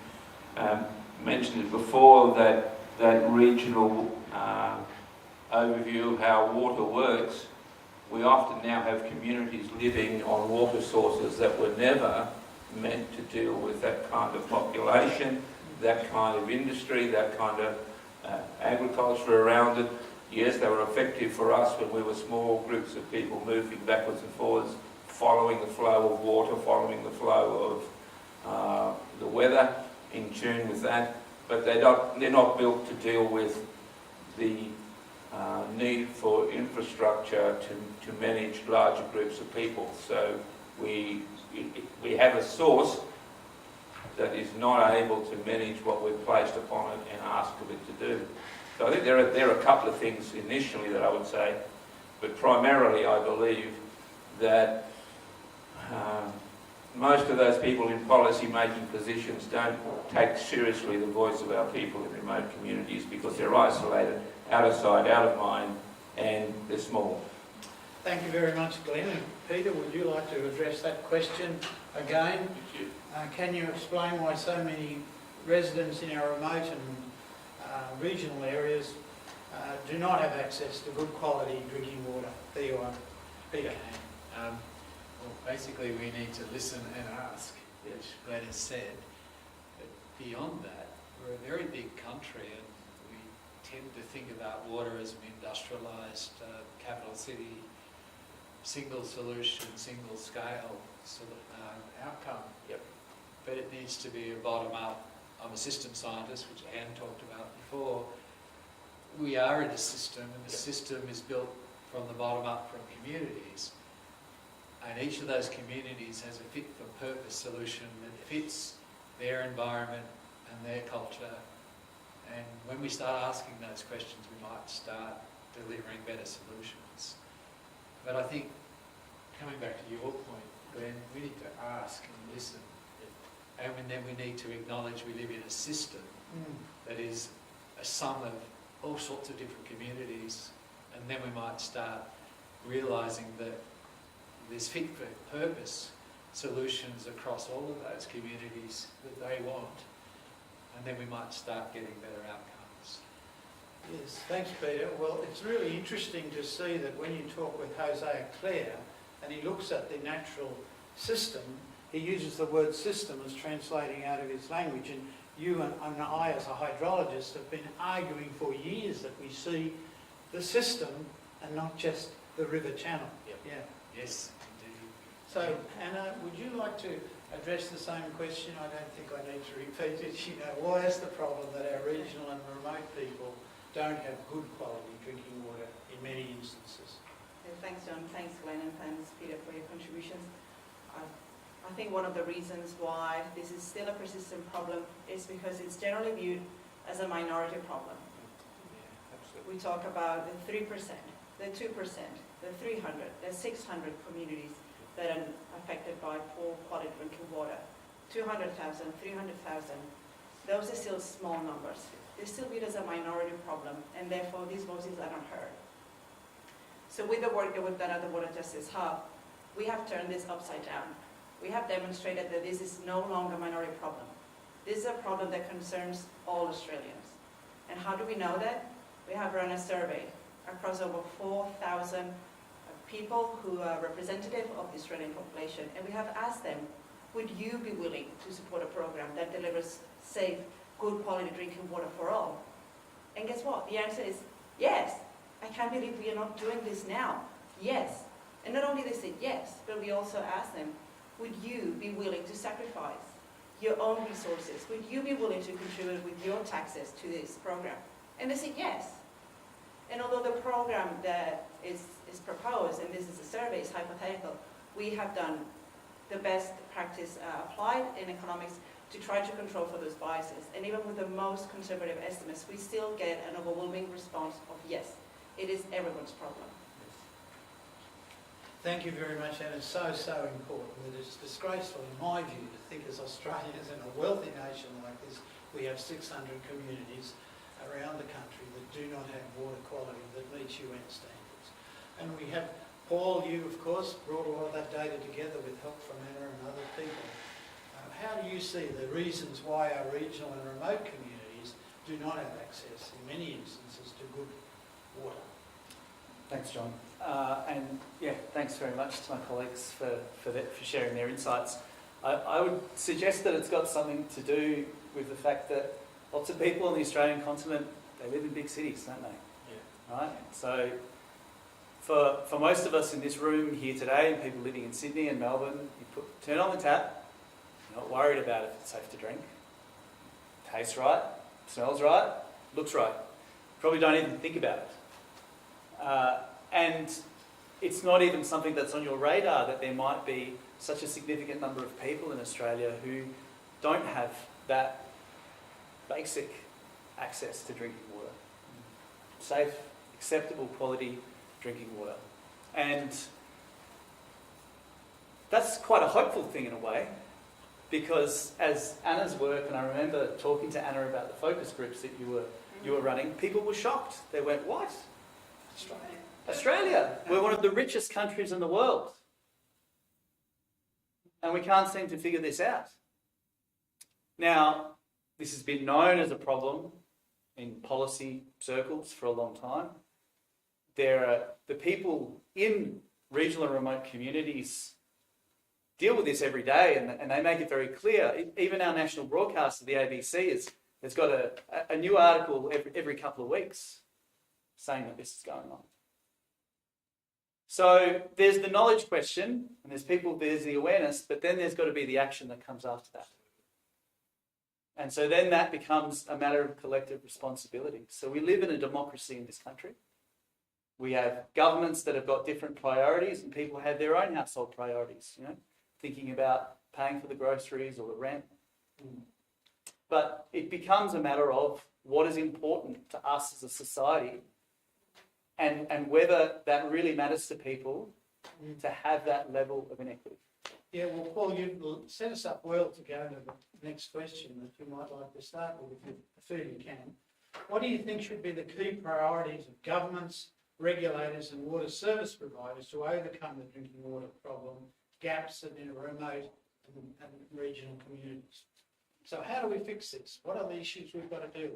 mentioned it before, that regional overview of how water works. we often now have communities living on water sources that were never meant to deal with that kind of population, that kind of industry, that kind of agriculture around it. Yes, they were effective for us when we were small groups of people moving backwards and forwards, following the flow of water, following the flow of the weather, in tune with that. But they're not built to deal with the need for infrastructure to manage larger groups of people. So we have a source that is not able to manage what we've placed upon it and asked of it to do. So I think there are a couple of things initially that I would say, but primarily I believe that most of those people in policy-making positions don't take seriously the voice of our people in remote communities because they're isolated, out of sight, out of mind, and they're small. Thank you very much, Glenn. And Peter, would you like to address that question again? Can you explain why so many residents in our remote and regional areas do not have access to good quality drinking water? There you are, Peter. Well, basically we need to listen and ask, which Glenn has said. But beyond that, we're a very big country and we tend to think about water as an industrialised capital city, single solution, single scale sort of outcome. Yep. But it needs to be a bottom-up. I'm a system scientist, which Anne talked about before. We are in a system, and the system is built from the bottom up from communities. And each of those communities has a fit-for-purpose solution that fits their environment and their culture. And when we start asking those questions, we might start delivering better solutions. But I think, coming back to your point, Glenn, we need to ask and listen. And then we need to acknowledge we live in a system that is a sum of all sorts of different communities, and then we might start realising that there's fit-for-purpose solutions across all of those communities that they want, and then we might start getting better outcomes. Yes, thanks, Peter. Well, it's really interesting to see that when you talk with Hosea Clare and he looks at the natural system, he uses the word system as translating out of his language, and you and I as a hydrologist have been arguing for years that we see the system and not just the river channel. Yep. Yeah. Yes, indeed. So, Anna, would you like to address the same question? I don't think I need to repeat it. You know, why is the problem that our regional and remote people don't have good quality drinking water in many instances? Thanks, John. Thanks, Glenn, and thanks, Peter, for your contributions. I think one of the reasons why this is still a persistent problem is because it's generally viewed as a minority problem. Yeah, absolutely. We talk about the 3%, the 2%, the 300, the 600 communities that are affected by poor quality drinking water. 200,000, 300,000, those are still small numbers. They're still viewed as a minority problem, and therefore these voices are not heard. So with the work that we've done at the Water Justice Hub, we have turned this upside down. We have demonstrated that this is no longer a minority problem. This is a problem that concerns all Australians. And how do we know that? We have run a survey across over 4,000 people who are representative of the Australian population, and we have asked them, would you be willing to support a program that delivers safe, good quality drinking water for all? And guess what? The answer is yes. I can't believe we are not doing this now. Yes. And not only they said yes, but we also asked them, would you be willing to sacrifice your own resources? Would you be willing to contribute with your taxes to this program? And they said yes. And although the program that is proposed, and this is a survey, is hypothetical, we have done the best practice applied in economics to try to control for those biases. And even with the most conservative estimates, we still get an overwhelming response of yes, it is everyone's problem. Thank you very much, and it's so important. That it's disgraceful, in my view, to think as Australians in a wealthy nation like this, we have 600 communities around the country that do not have water quality that meets UN standards. And we have, Paul, you of course brought a lot of that data together with help from Manero and other people. How do you see the reasons why our regional and remote communities do not have access, in many instances, to good water? Thanks, John. And yeah, thanks very much to my colleagues for sharing their insights. I would suggest that it's got something to do with the fact that lots of people on the Australian continent, they live in big cities, don't they? Yeah. Right? So for most of us in this room here today, and people living in Sydney and Melbourne, you turn on the tap, you're not worried about if it's safe to drink. Tastes right, smells right, looks right. Probably don't even think about it. And it's not even something that's on your radar that there might be such a significant number of people in Australia who don't have that basic access to drinking water. Safe, acceptable quality drinking water. And that's quite a hopeful thing in a way, because as Anna's work, and I remember talking to Anna about the focus groups that you were running, people were shocked. They went, what? Australia, we're one of the richest countries in the world. And we can't seem to figure this out. Now, this has been known as a problem in policy circles for a long time. The people in regional and remote communities deal with this every day, and they make it very clear. Even our national broadcaster, the ABC, has got a new article every couple of weeks saying that this is going on. So there's the knowledge question, and there's the awareness, but then there's got to be the action that comes after that. And so then that becomes a matter of collective responsibility. So we live in a democracy in this country. We have governments that have got different priorities, and people have their own household priorities, thinking about paying for the groceries or the rent. But it becomes a matter of what is important to us as a society, and whether that really matters to people to have that level of inequity. Yeah, well, Paul, you set us up well to go to the next question that you might like to start with, if you can. What do you think should be the key priorities of governments, regulators and water service providers to overcome the drinking water problem, gaps in remote and regional communities? So how do we fix this? What are the issues we've got to deal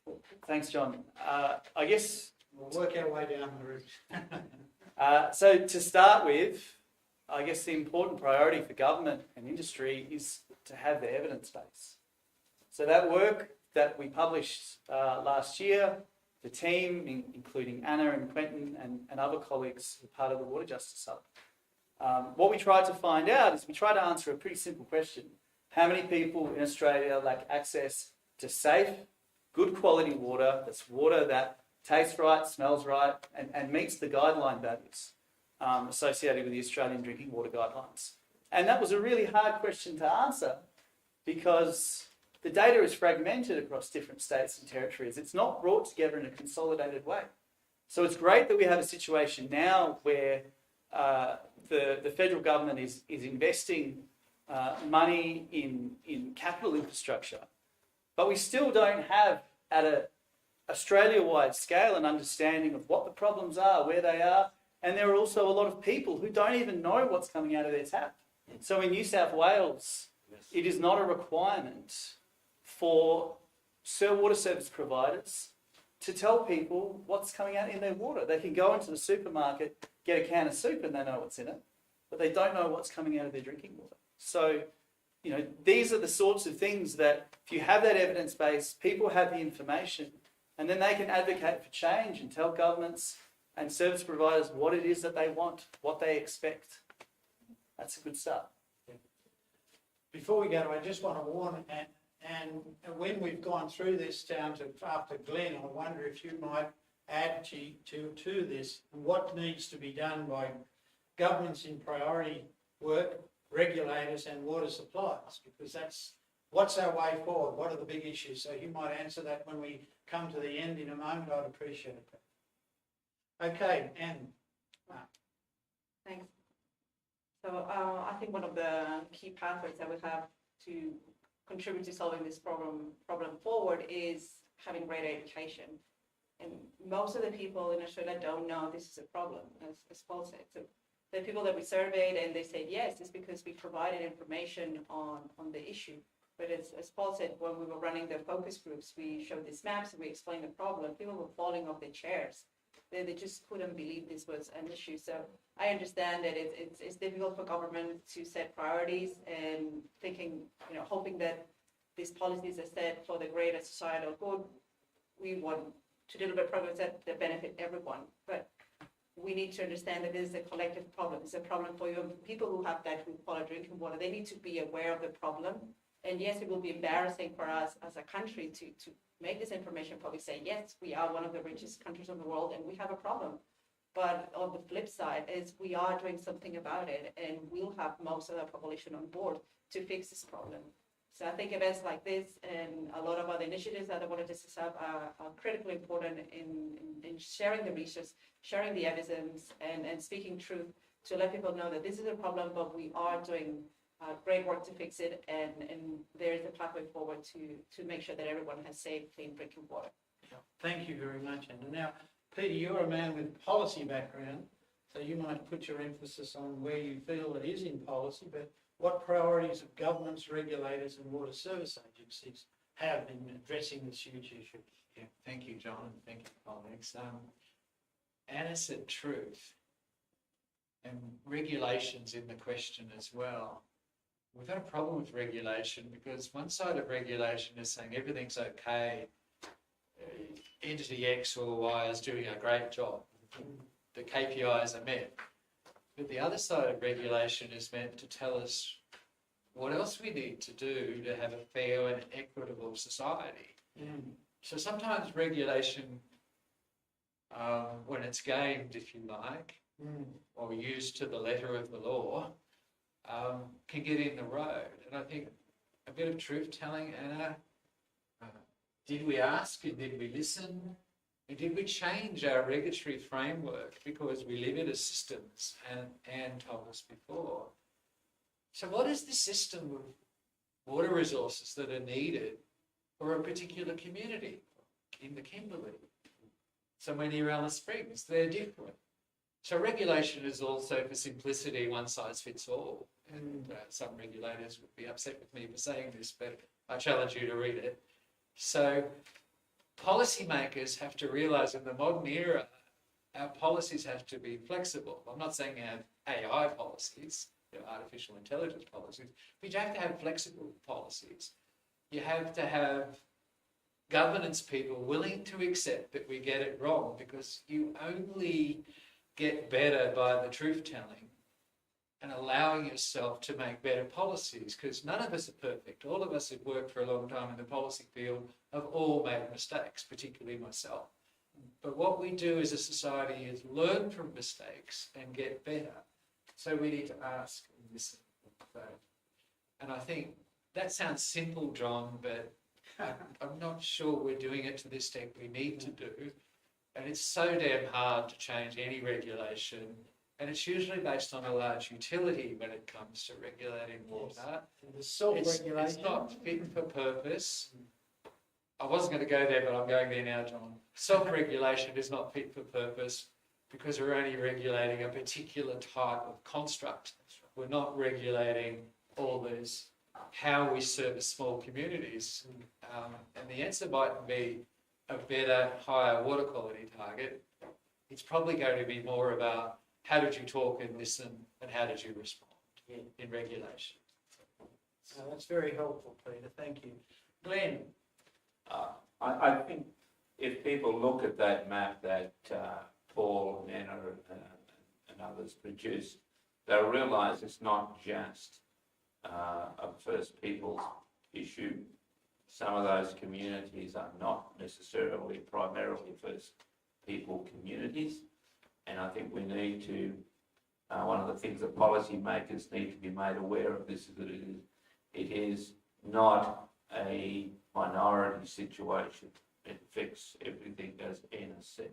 with? Thanks, John. I guess we'll work our way down the route. So to start with, I guess the important priority for government and industry is to have the evidence base. So that work that we published last year, the team, including Anna and Quentin and other colleagues who are part of the Water Justice Hub, what we tried to find out is we tried to answer a pretty simple question. How many people in Australia lack access to safe, good quality water, that's water that tastes right, smells right, and meets the guideline values associated with the Australian Drinking Water Guidelines? And that was a really hard question to answer because the data is fragmented across different states and territories. It's not brought together in a consolidated way. So it's great that we have a situation now where the federal government is investing money in capital infrastructure, but we still don't have at an Australia-wide scale an understanding of what the problems are, where they are, and there are also a lot of people who don't even know what's coming out of their tap. So in New South Wales, it is not a requirement for water service providers to tell people what's coming out in their water. They can go into the supermarket, get a can of soup and they know what's in it, but they don't know what's coming out of their drinking water. So, these are the sorts of things that if you have that evidence base, people have the information, and then they can advocate for change and tell governments and service providers what it is that they want, what they expect. That's a good start. Before we go, I just want to warn, and when we've gone through this down to after Glenn, I wonder if you might add to this what needs to be done by governments in priority work, regulators and water suppliers, because that's what's our way forward, what are the big issues. So you might answer that when we come to the end in a moment. I'd appreciate that. Okay, Anne. Thanks. So I think one of the key pathways that we have to contribute to solving this problem forward is having greater education. And most of the people in Australia don't know this is a problem, as Paul said. So the people that we surveyed and they said yes, it's because we provided information on the issue. But as Paul said, when we were running the focus groups, we showed these maps and we explained the problem. People were falling off their chairs They just couldn't believe this was an issue. So I understand that it's difficult for government to set priorities and thinking, hoping that these policies are set for the greater societal good. We want to deliver programs that benefit everyone, but we need to understand that this is a collective problem. It's a problem for you. People who have that with quality drinking water, they need to be aware of the problem. And yes, it will be embarrassing for us as a country to make this information public, say, yes, we are one of the richest countries in the world and we have a problem. But on the flip side is we are doing something about it, and we'll have most of the population on board to fix this problem. So I think events like this and a lot of other initiatives that I want to discuss are critically important in sharing the research, sharing the evidence, and speaking truth to let people know that this is a problem, but we are doing great work to fix it, and there is a pathway forward to make sure that everyone has safe, clean drinking water. Thank you very much. And now, Peter, you're a man with policy background, so you might put your emphasis on where you feel it is in policy, but what priorities of governments, regulators and water service agencies have in addressing this huge issue? Yeah, thank you, John, and thank you, colleagues. Anna said truth, and regulation's in the question as well. We've got a problem with regulation because one side of regulation is saying everything's okay, entity X or Y is doing a great job, the KPIs are met. But the other side of regulation is meant to tell us what else we need to do to have a fair and equitable society. So sometimes regulation, when it's gamed, if you like, or used to the letter of the law, can get in the road. And I think a bit of truth-telling, Anna, did we ask and did we listen? And did we change our regulatory framework because we live in a systems, and Anne told us before. So what is the system of water resources that are needed for a particular community in the Kimberley? Somewhere near Alice Springs, they're different. So regulation is also, for simplicity, one size fits all. And some regulators would be upset with me for saying this, but I challenge you to read it. So policymakers have to realise in the modern era, our policies have to be flexible. I'm not saying you have AI policies, artificial intelligence policies, but you have to have flexible policies. You have to have governance people willing to accept that we get it wrong, because you only get better by the truth-telling and allowing yourself to make better policies, because none of us are perfect. All of us who've worked for a long time in the policy field have all made mistakes, particularly myself. But what we do as a society is learn from mistakes and get better. So we need to ask and listen. And I think that sounds simple, John, but I'm not sure we're doing it to the extent we need to do. And it's so damn hard to change any regulation. And it's usually based on a large utility when it comes to regulating water. Self-regulation. It's not fit for purpose. I wasn't going to go there, but I'm going there now, John. Self-regulation is not fit for purpose because we're only regulating a particular type of construct. We're not regulating all these, how we service small communities. And the answer might be a better, higher water quality target. It's probably going to be more about how did you talk and listen, and how did you respond in regulation. So that's very helpful, Peter. Thank you. Glenn. I think if people look at that map that Paul, Manero and others produced, they'll realise it's not just a First Peoples issue. Some of those communities are not necessarily primarily First People communities, and I think we need to, one of the things that policymakers need to be made aware of this is that it is not a minority situation. It affects everything, as Anna said.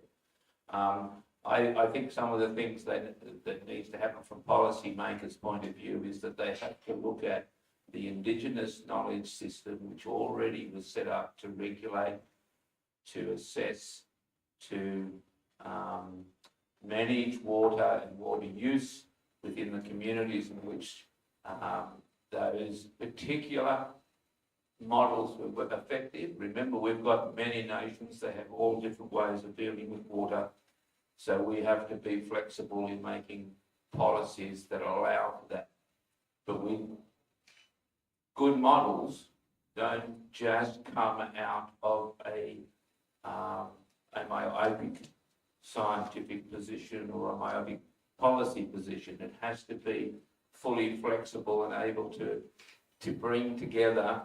I think some of the things that needs to happen from policymakers' point of view is that they have to look at the Indigenous knowledge system, which already was set up to regulate, to assess, to manage water and water use within the communities in which those particular models were effective. Remember, we've got many nations that have all different ways of dealing with water, So we have to be flexible in making policies that allow for that. But good models don't just come out of a myopic scientific position or a myopic policy position. It has to be fully flexible and able to bring together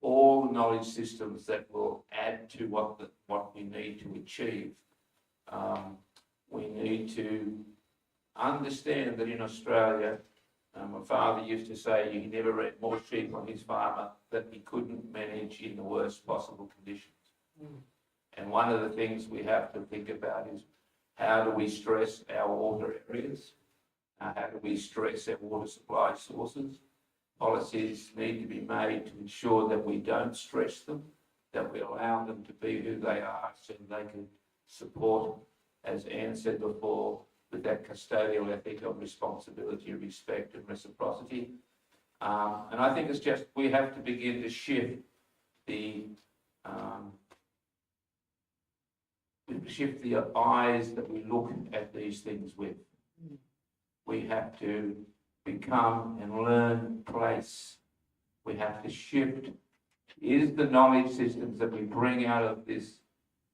all knowledge systems that will add to what we need to achieve. We need to understand that in Australia, my father used to say you never had more sheep on his farm that he couldn't manage in the worst possible conditions. And one of the things we have to think about is how do we stress our water areas? How do we stress our water supply sources? Policies need to be made to ensure that we don't stress them, that we allow them to be who they are so they can support, as Anne said before, with that custodial ethic of responsibility, respect and reciprocity. And I think it's just, we have to begin to shift the eyes that we look at these things with. We have to become and learn place. We have to shift. Is the knowledge systems that we bring out of this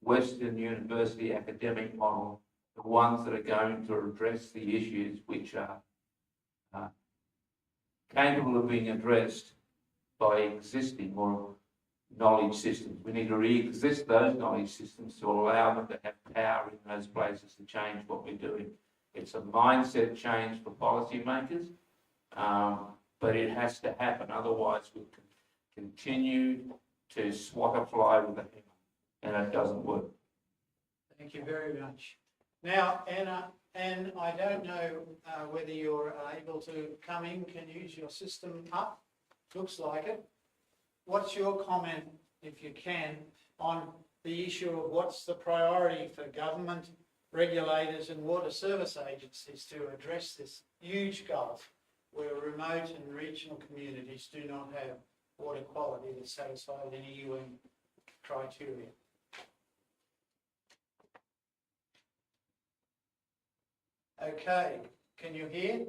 Western university academic model the ones that are going to address the issues which are capable of being addressed by existing or knowledge systems? We need to re-exist those knowledge systems to allow them to have power in those places to change what we're doing. It's a mindset change for policymakers, but it has to happen. Otherwise, we can continue to swat a fly with a hammer, and it doesn't work. Thank you very much. Now, Anna, and I don't know whether you're able to come in, can use your system up. Looks like it. What's your comment, if you can, on the issue of what's the priority for government, regulators and water service agencies to address this huge gulf where remote and regional communities do not have water quality that satisfies any UN criteria? Okay, can you hear?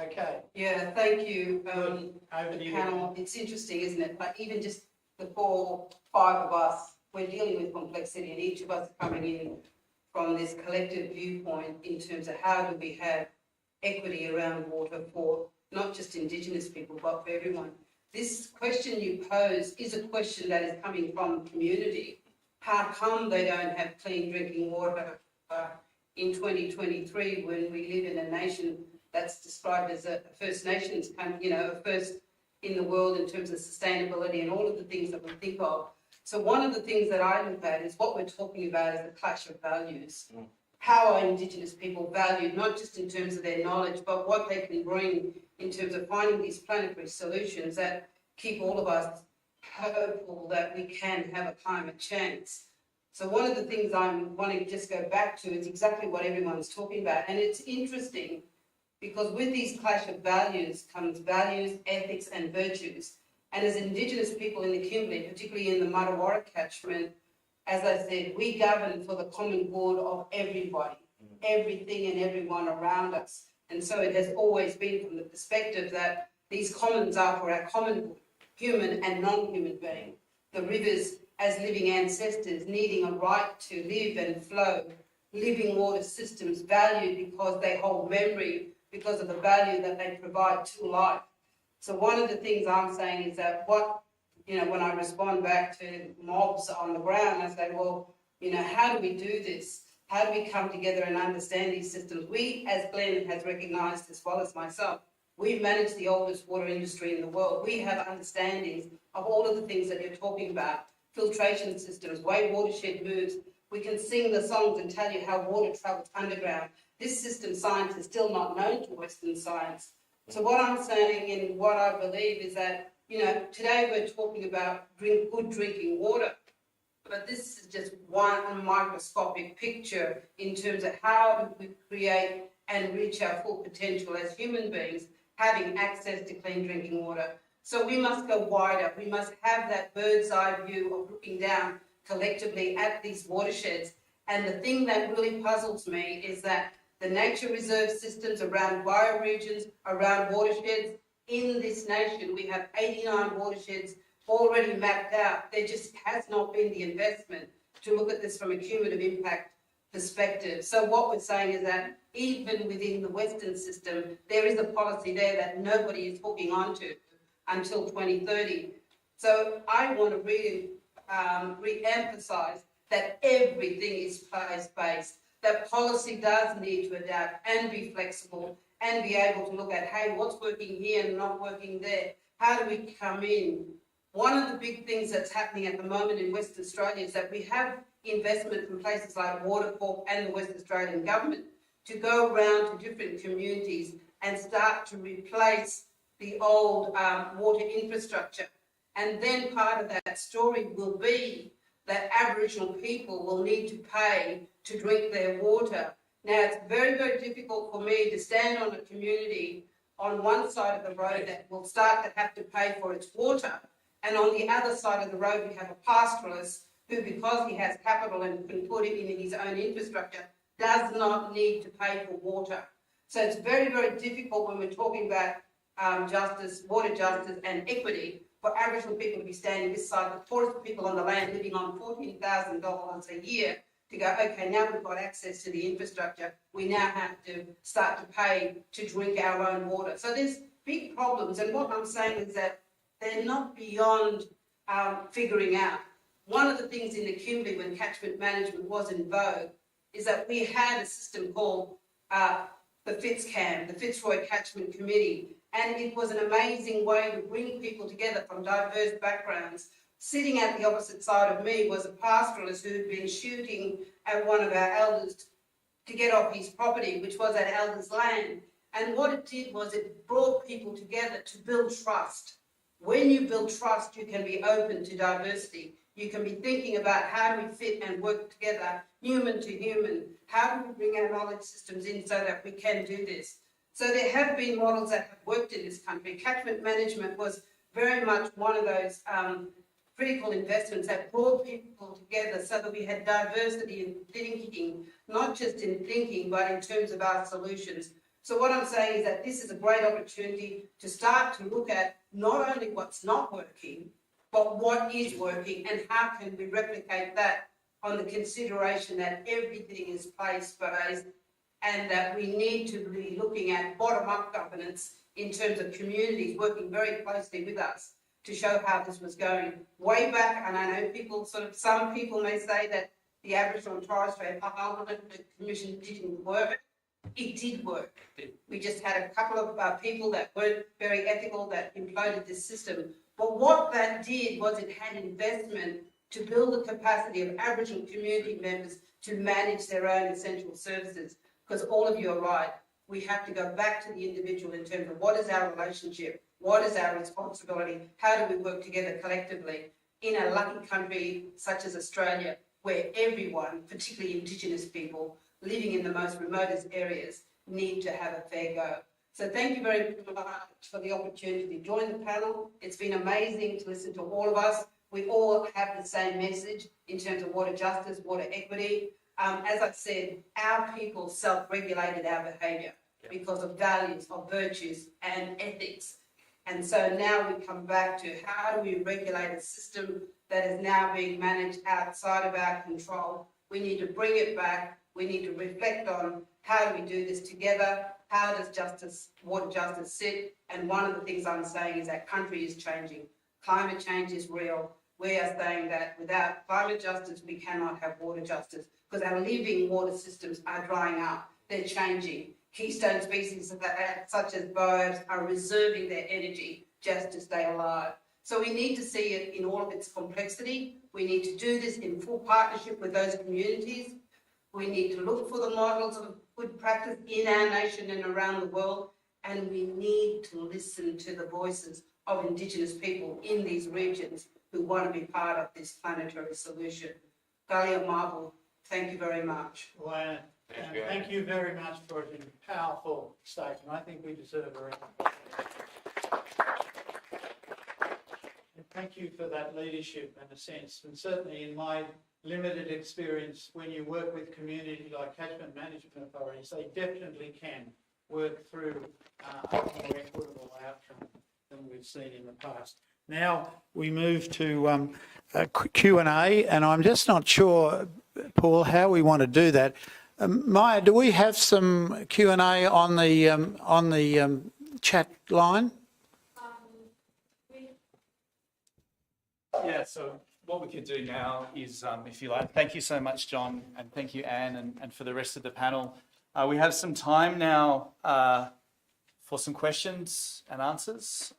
Okay. Yeah, thank you. Over to The you. panel, it's interesting, isn't it? Like even just the 4, 5 of us, we're dealing with complexity, and each of us are coming in from this collective viewpoint in terms of how do we have equity around water for not just Indigenous people, but for everyone. This question you pose is a question that is coming from the community. How come they don't have clean drinking water in 2023 when we live in a nation that's described as a First Nations country, a first in the world in terms of sustainability and all of the things that we think of. So one of the things that I look at is what we're talking about is the clash of values. How are Indigenous people valued, not just in terms of their knowledge, but what they can bring in terms of finding these planetary solutions that keep all of us hopeful that we can have a climate change. So one of the things I'm wanting to just go back to is exactly what everyone's talking about. And it's interesting because with these clash of values comes values, ethics and virtues. And as Indigenous people in the Kimberley, particularly in the Martuwarra catchment, as I said, we govern for the common good of everybody, everything and everyone around us. And so it has always been from the perspective that these commons are for our common good, human and non-human being. The rivers as living ancestors needing a right to live and flow, living water systems valued because they hold memory, because of the value that they provide to life. So one of the things I'm saying is that when I respond back to mobs on the ground, I say, well, how do we do this? How do we come together and understand these systems? We, as Glenn has recognised as well as myself, we manage the oldest water industry in the world. We have understandings of all of the things that you're talking about, filtration systems, way watershed moves. We can sing the songs and tell you how water travels underground. This system science is still not known to Western science. So what I'm saying and what I believe is that, today we're talking about good drinking water, but this is just one microscopic picture in terms of how we create and reach our full potential as human beings, having access to clean drinking water. So we must go wider. We must have that bird's eye view of looking down collectively at these watersheds And the thing that really puzzles me is that the nature reserve systems around bioregions, around watersheds, in this nation, we have 89 watersheds already mapped out. There just has not been the investment to look at this from a cumulative impact perspective. So what we're saying is that even within the Western system, there is a policy there that nobody is hooking onto until 2030. So I want to really re-emphasise that everything is place-based, that policy does need to adapt and be flexible and be able to look at, hey, what's working here and not working there? How do we come in? One of the big things that's happening at the moment in Western Australia is that we have investment from places like Watercorp and the West Australian government to go around to different communities and start to replace the old water infrastructure. And then part of that story will be that Aboriginal people will need to pay to drink their water. Now, it's very, very difficult for me to stand on a community on one side of the road that will start to have to pay for its water, and on the other side of the road we have a pastoralist who, because he has capital and can put it in his own infrastructure, does not need to pay for water. So it's very, very difficult when we're talking about justice, water justice and equity, for Aboriginal people to be standing this side, the poorest people on the land living on $14,000 a year, to go, okay, now we've got access to the infrastructure, we now have to start to pay to drink our own water. So there's big problems, and what I'm saying is that they're not beyond figuring out. One of the things in the Coombes when catchment management was in vogue is that we had a system called the FitzCam, the Fitzroy Catchment Committee, and it was an amazing way to bring people together from diverse backgrounds. Sitting at the opposite side of me was a pastoralist who had been shooting at one of our elders to get off his property, which was at elder's land. And what it did was it brought people together to build trust. When you build trust, you can be open to diversity. You can be thinking about how do we fit and work together, human to human. How do we bring our knowledge systems in so that we can do this? So there have been models that have worked in this country. Catchment management was very much one of those critical investments that brought people together so that we had diversity in thinking, not just in thinking, but in terms of our solutions. So what I'm saying is that this is a great opportunity to start to look at not only what's not working, but what is working and how can we replicate that on the consideration that everything is place-based and that we need to be looking at bottom-up governance in terms of communities working very closely with us to show how this was going. Way back, and I know people some people may say that the Aboriginal and Torres Strait Parliament Commission didn't work. It did work. We just had a couple of people that weren't very ethical that imploded this system. But what that did was it had investment to build the capacity of Aboriginal community members to manage their own essential services. Because all of you are right, we have to go back to the individual in terms of what is our relationship, what is our responsibility, how do we work together collectively in a lucky country such as Australia, where everyone, particularly Indigenous people, living in the most remotest areas, need to have a fair go. So thank you very much for the opportunity to join the panel. It's been amazing to listen to all of us. We all have the same message in terms of water justice, water equity. As I said, our people self-regulated our behaviour because of values, of virtues and ethics. And so now we come back to how do we regulate a system that is now being managed outside of our control. We need to bring it back. We need to reflect on how do we do this together? How does justice, water justice sit? And one of the things I'm saying is that country is changing. Climate change is real. We are saying that without climate justice, we cannot have water justice because our living water systems are drying up. They're changing. Keystone species such as birds are reserving their energy just to stay alive. So we need to see it in all of its complexity. We need to do this in full partnership with those communities. We need to look for the models of good practice in our nation and around the world. And we need to listen to the voices of Indigenous people in these regions who want to be part of this planetary solution. Galia Marvel, thank you very much. Well, thank you very much for a powerful statement. I think we deserve a round. And thank you for that leadership in a sense. And certainly in my limited experience, when you work with community like catchment management authorities, they definitely can work through a more equitable outcome than we've seen in the past. Now we move to Q&A, and I'm just not sure, Paul, how we want to do that. Maya, do we have some Q&A on the chat line? Yeah, so what we could do now is, if you like, thank you so much, John, and thank you, Anne, and for the rest of the panel. We have some time now for some questions and answers.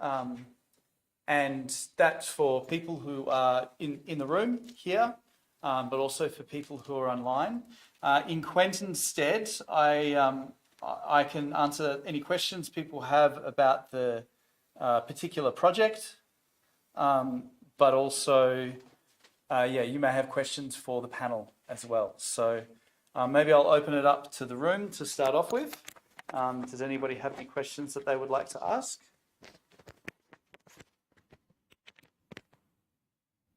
And that's for people who are in the room here, but also for people who are online. In Quentin's stead, I can answer any questions people have about the particular project, but also, you may have questions for the panel as well. So maybe I'll open it up to the room to start off with. Does anybody have any questions that they would like to ask?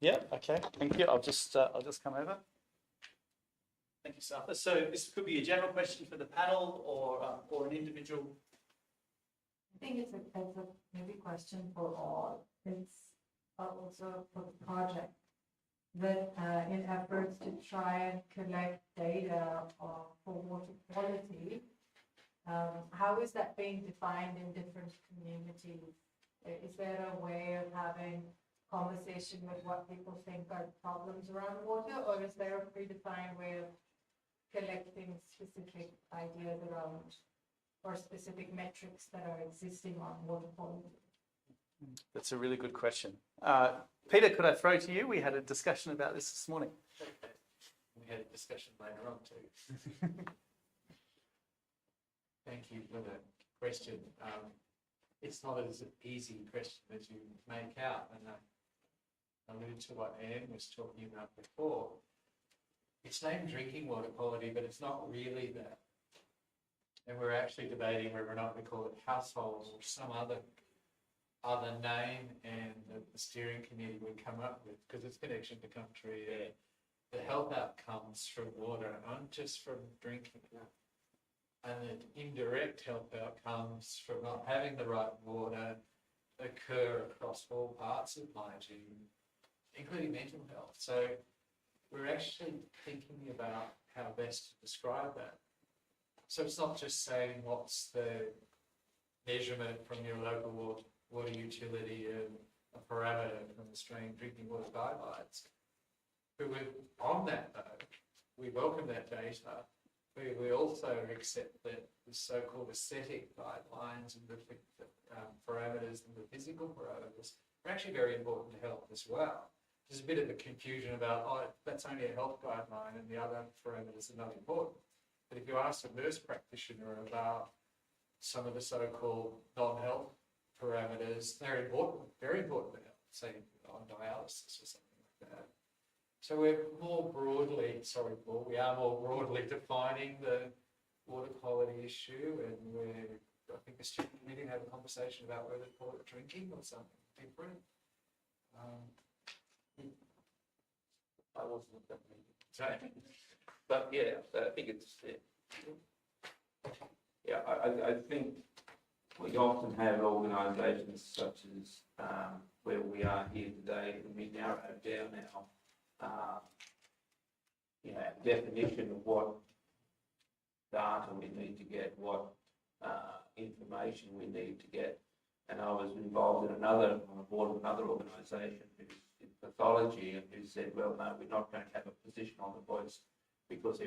Yeah, okay, thank you. I'll just come over. Thank you, Satha. So this could be a general question for the panel or an individual. I think it's a maybe question for all. It's also for the project that in efforts to try and collect data for water quality, how is that being defined in different communities? Is there a way of having conversation with what people think are problems around water, or is there a predefined way of collecting specific ideas around or specific metrics that are existing on water quality? That's a really good question. Peter, could I throw to you? We had a discussion about this morning. We had a discussion later on too. Thank you for the question. It's not as easy a question as you make out, and I alluded to what Anne was talking about before. It's named drinking water quality, but it's not really that. And we're actually debating whether or not we call it household or some other name, and the steering committee would come up with, because it's connection to country, the health outcomes from water aren't just from drinking. And the indirect health outcomes from not having the right water occur across all parts of hygiene, including mental health. So we're actually thinking about how best to describe that. So it's not just saying what's the measurement from your local water utility and a parameter from the Australian Drinking Water Guidelines. But we're on that though. We welcome that data. We also accept that the so-called aesthetic guidelines and the parameters and the physical parameters are actually very important to health as well. There's a bit of a confusion about, that's only a health guideline and the other parameters are not important. But if you ask a nurse practitioner about some of the so-called non-health parameters, they're important, very important to health, say on dialysis or something like that. So we're more broadly, sorry Paul, we are more broadly defining the water quality issue, and I think the student committee had a conversation about whether to call it drinking or something different. I wasn't at that meeting. Sorry. But yeah, I think it's, I think we often have organisations such as where we are here today, and we narrow down our definition of what data we need to get, what information we need to get. And I was involved in on the board of another organisation who's in pathology, and who said, well, no, we're not going to have a position on the voice because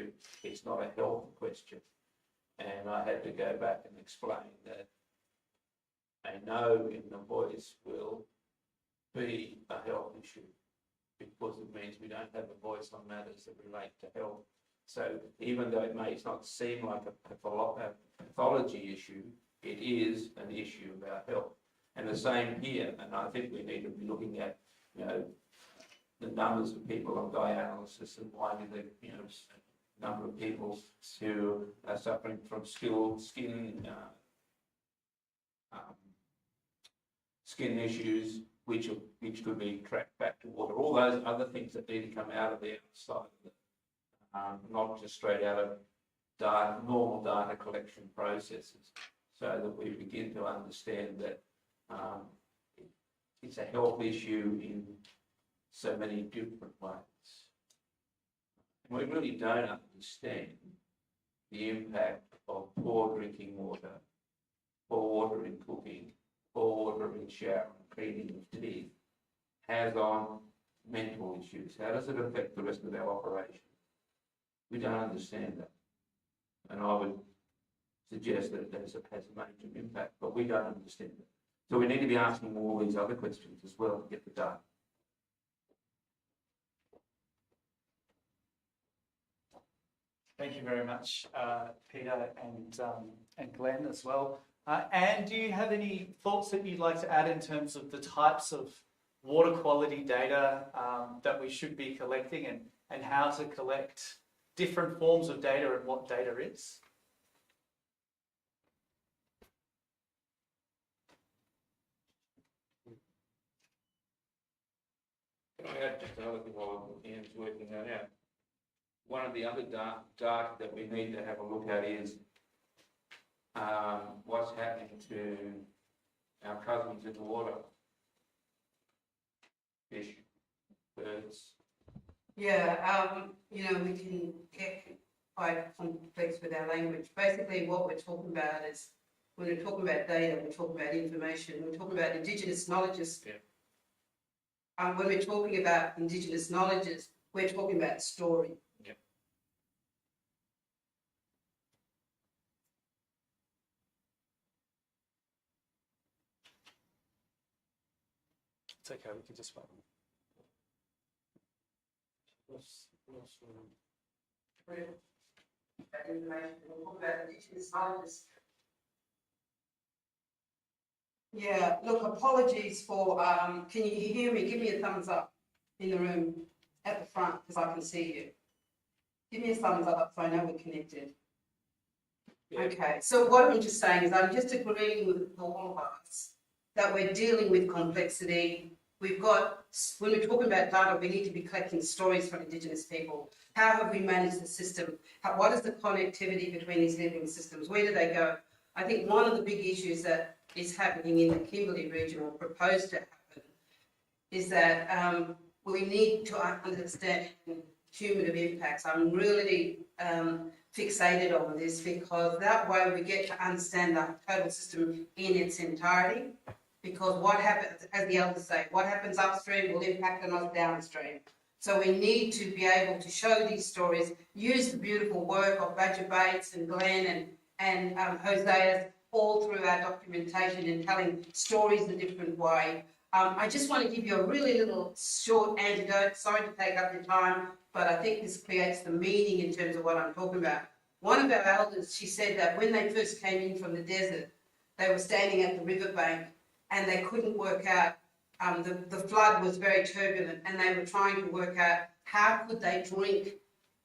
it's not a health question. And I had to go back and explain that a no in the voice will be a health issue, because it means we don't have a voice on matters that relate to health. So even though it may not seem like a pathology issue, it is an issue about health. And the same here, and I think we need to be looking at, the numbers of people on dialysis, and why do the number of people who are suffering from skin issues which could be tracked back to water. All those other things that need to come out of the outside of it, not just straight out of normal data collection processes, so that we begin to understand that it's a health issue in so many different ways. And we really don't understand the impact of poor drinking water, poor water in cooking, poor water in showering, cleaning of teeth, has on mental issues. How does it affect the rest of our operation? We don't understand that. And I would suggest that it has a major impact, but we don't understand it. So we need to be asking all these other questions as well to get the data. Thank you very much, Peter and Glenn as well. Anne, do you have any thoughts that you'd like to add in terms of the types of water quality data that we should be collecting and how to collect different forms of data and what data is? Can I add just another thing while Ian's working that out? One of the other data that we need to have a look at is what's happening to our cousins in the water. Fish, birds. Yeah, we can get quite complex with our language. Basically, what we're talking about is, when we're talking about data, we're talking about information, we're talking about Indigenous knowledges. Yeah. When we're talking about Indigenous knowledges, we're talking about story. Yeah. It's okay, we can just wait. That information, we're talking about Indigenous knowledges. Yeah, look, apologies for, can you hear me? Give me a thumbs up in the room at the front, because I can see you. Give me a thumbs up so I know we're connected. Yeah. Okay, so what I'm just saying is I'm just agreeing with all of us that we're dealing with complexity. We've got, when we're talking about data, we need to be collecting stories from Indigenous people. How have we managed the system? What is the connectivity between these living systems? Where do they go? I think one of the big issues that is happening in the Kimberley region, or proposed to happen, is that we need to understand cumulative impacts. I'm really fixated on this, because that way we get to understand the total system in its entirety. Because what happens, as the elders say, what happens upstream will impact on us downstream. So we need to be able to show these stories, use the beautiful work of Badger Bates and Glenn and Hosea all through our documentation and telling stories a different way. I just want to give you a really little short anecdote. Sorry to take up your time, but I think this creates the meaning in terms of what I'm talking about. One of our elders, she said that when they first came in from the desert, they were standing at the riverbank and they couldn't work out, the flood was very turbulent, and they were trying to work out how could they drink.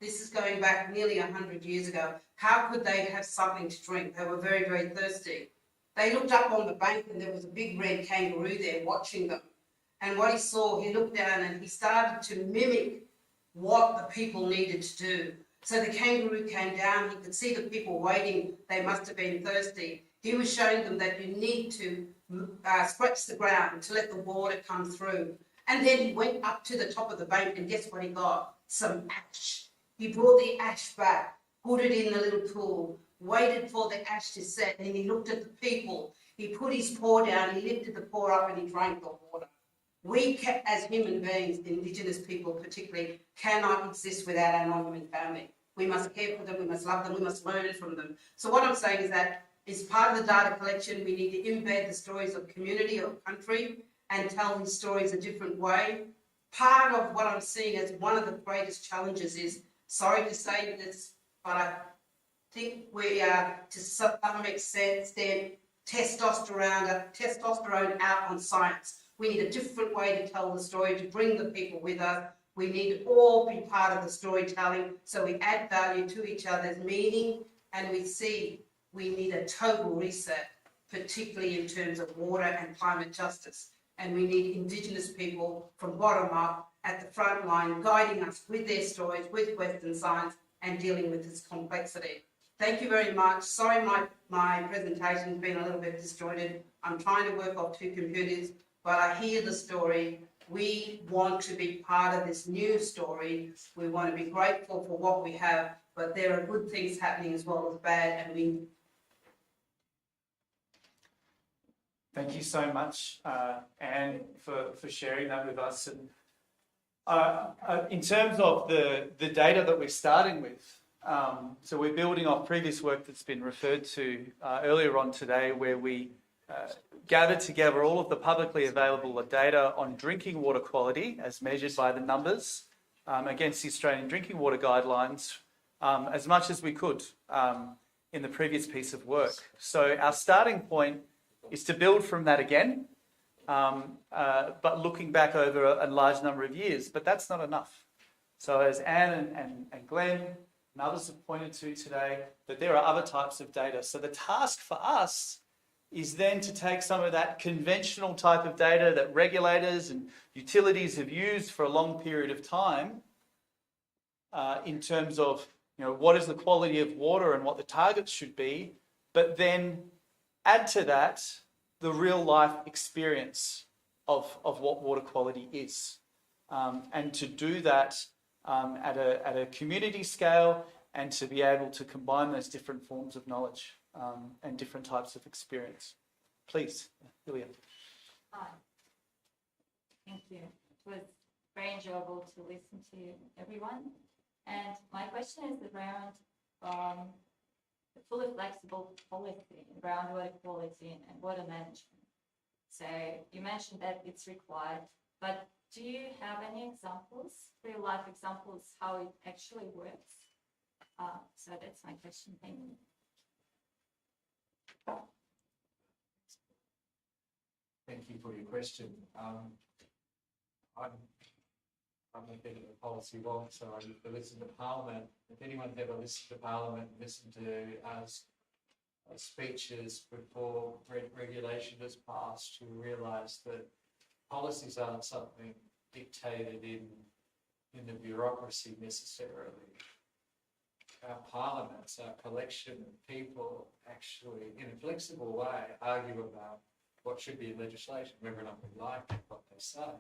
This is going back nearly 100 years ago. How could they have something to drink? They were very, very thirsty. They looked up on the bank and there was a big red kangaroo there watching them. And what he saw, he looked down and he started to mimic what the people needed to do. So the kangaroo came down, he could see the people waiting, they must have been thirsty. He was showing them that you need to scratch the ground to let the water come through. And then he went up to the top of the bank and guess what he got? Some ash. He brought the ash back, put it in the little pool, waited for the ash to set, and he looked at the people. He put his paw down, he lifted the paw up and he drank the water. We, as human beings, Indigenous people particularly, cannot exist without our non-human family. We must care for them, we must love them, we must learn from them. So what I'm saying is that as part of the data collection, we need to embed the stories of community or country and tell these stories a different way. Part of what I'm seeing as one of the greatest challenges is, sorry to say this, but I think we are, to some extent, testosterone out on science. We need a different way to tell the story, to bring the people with us. We need to all be part of the storytelling, so we add value to each other's meaning, and we see we need a total reset, particularly in terms of water and climate justice. and we need Indigenous people from bottom up at the front line, guiding us with their stories, with Western science, and dealing with this complexity. Thank you very much. Sorry my presentation's been a little bit disjointed. I'm trying to work off 2 computers, but I hear the story. We want to be part of this new story. We want to be grateful for what we have, but there are good things happening as well as bad, and we... Thank you so much, Anne, for sharing that with us. And in terms of the data that we're starting with, so we're building off previous work that's been referred to earlier on today, where we gathered together all of the publicly available data on drinking water quality as measured by the numbers against the Australian Drinking Water Guidelines as much as we could in the previous piece of work. So our starting point is to build from that again, but looking back over a large number of years. But that's not enough. So as Anne and Glenn and others have pointed to today, that there are other types of data. So the task for us is then to take some of that conventional type of data that regulators and utilities have used for a long period of time in terms of, you know, what is the quality of water and what the targets should be, but then add to that the real life experience of what water quality is. And to do that at a community scale, and to be able to combine those different forms of knowledge and different types of experience. Please, Ilya. Hi. Thank you. It was very enjoyable to listen to everyone. And my question is around the fully flexible policy around water quality and water management. So you mentioned that it's required, but do you have any examples, real life examples, how it actually works? So that's my question. Thank you. Thank you for your question. I'm a bit of a policy wonk, so I used to listen to Parliament. If anyone's ever listened to Parliament, listened to speeches before regulation is passed, you realise that policies aren't something dictated in the bureaucracy necessarily. Our parliaments, our collection of people actually, in a flexible way, argue about what should be in legislation, whether or not we like what they say.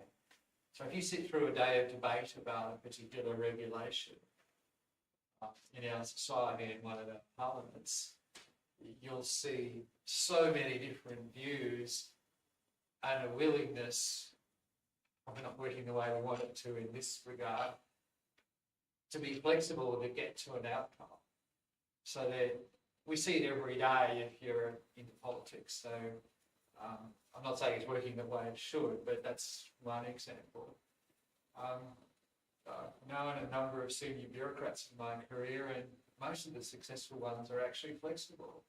So if you sit through a day of debate about a particular regulation in our society in one of our parliaments, you'll see so many different views and a willingness, probably not working the way we want it to in this regard, to be flexible to get to an outcome. So that we see it every day if you're into politics. So I'm not saying it's working the way it should, but that's one example. I've known a number of senior bureaucrats in my career, and most of the successful ones are actually flexible.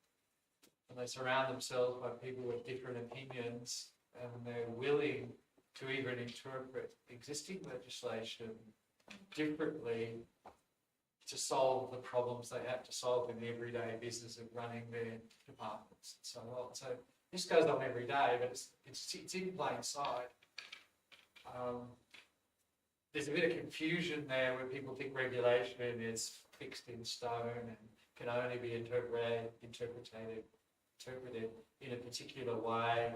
And they surround themselves by people with different opinions, and they're willing to even interpret existing legislation differently to solve the problems they have to solve in the everyday business of running their departments and so on. So this goes on every day, but it's in plain sight. There's a bit of confusion there where people think regulation is fixed in stone and can only be interpreted in a particular way.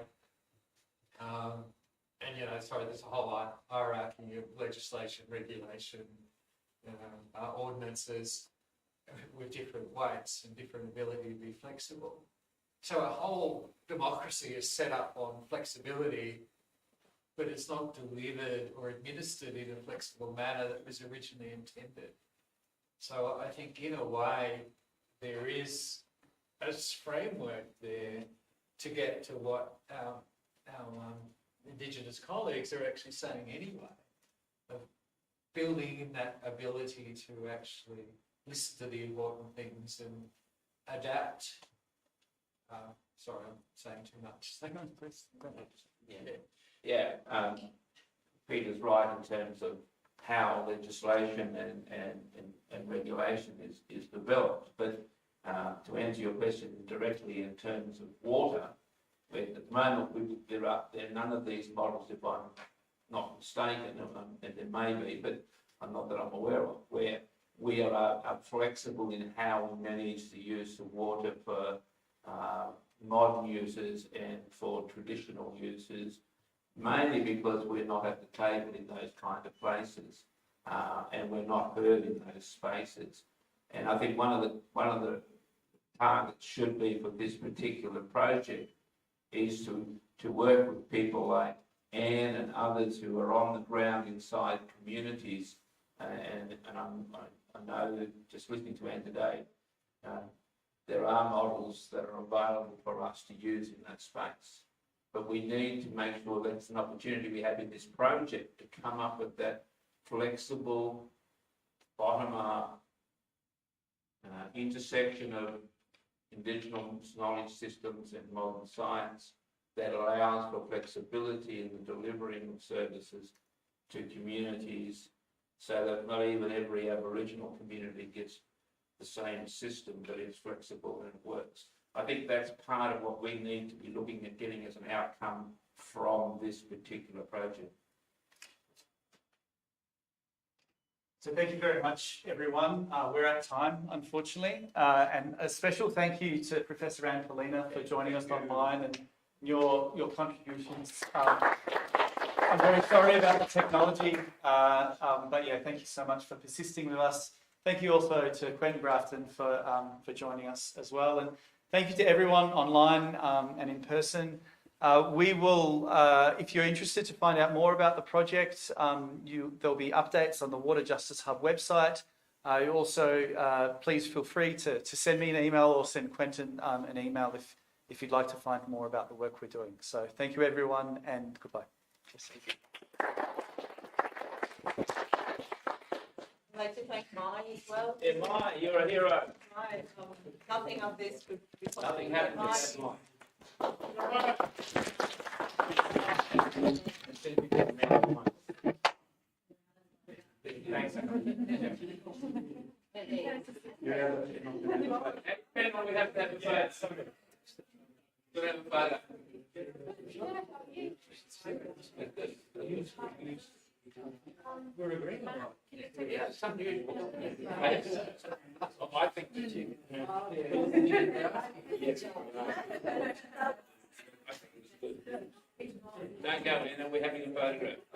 And, you know, sorry, there's a whole hierarchy of legislation, regulation, ordinances with different weights and different ability to be flexible. So our whole democracy is set up on flexibility, but it's not delivered or administered in a flexible manner that was originally intended. So I think in a way there is a framework there to get to what our Indigenous colleagues are actually saying anyway, of building in that ability to actually listen to the important things and adapt. Sorry, I'm saying too much. Peter's right in terms of how legislation and regulation is developed. But to answer your question directly in terms of water, At the moment, there are none of these models, if I'm not mistaken, and there may be, but not that I'm aware of, where we are flexible in how we manage the use of water for modern users and for traditional users, mainly because we're not at the table in those kind of places, and we're not heard in those spaces. And I think one of the targets should be for this particular project is to work with people like Anne and others who are on the ground inside communities, and I know that just listening to Anne today, there are models that are available for us to use in that space. But we need to make sure that it's an opportunity we have in this project to come up with that flexible, bottom-up intersection of Indigenous knowledge systems and modern science that allows for flexibility in the delivering of services to communities, so that not even every Aboriginal community gets the same system, but it's flexible and it works. I think that's part of what we need to be looking at getting as an outcome from this particular project. So thank you very much, everyone. We're at time, unfortunately. And a special thank you to Professor Anne Poelina for joining us online and your contributions. I'm very sorry about the technology, but yeah, thank you so much for persisting with us. Thank you also to Quentin Grafton for joining us as well. And thank you to everyone online and in person. We will, if you're interested to find out more about the project, there'll be updates on the Water Justice Hub website. You also, please feel free to send me an email or send Quentin an email if you'd like to find more about the work we're doing. So thank you, everyone, and goodbye. I'd like to thank Mai as well. Yeah, Mai, you're a hero. Mai, nothing of this would be possible. Nothing happened Mai. without Mai. Thanks. We have to have a photo. We'll have a photo. We're agreeing on that. Yeah, it's unusual. I think that you. Yes. I think it was good. Don't go in, and we're having a photograph.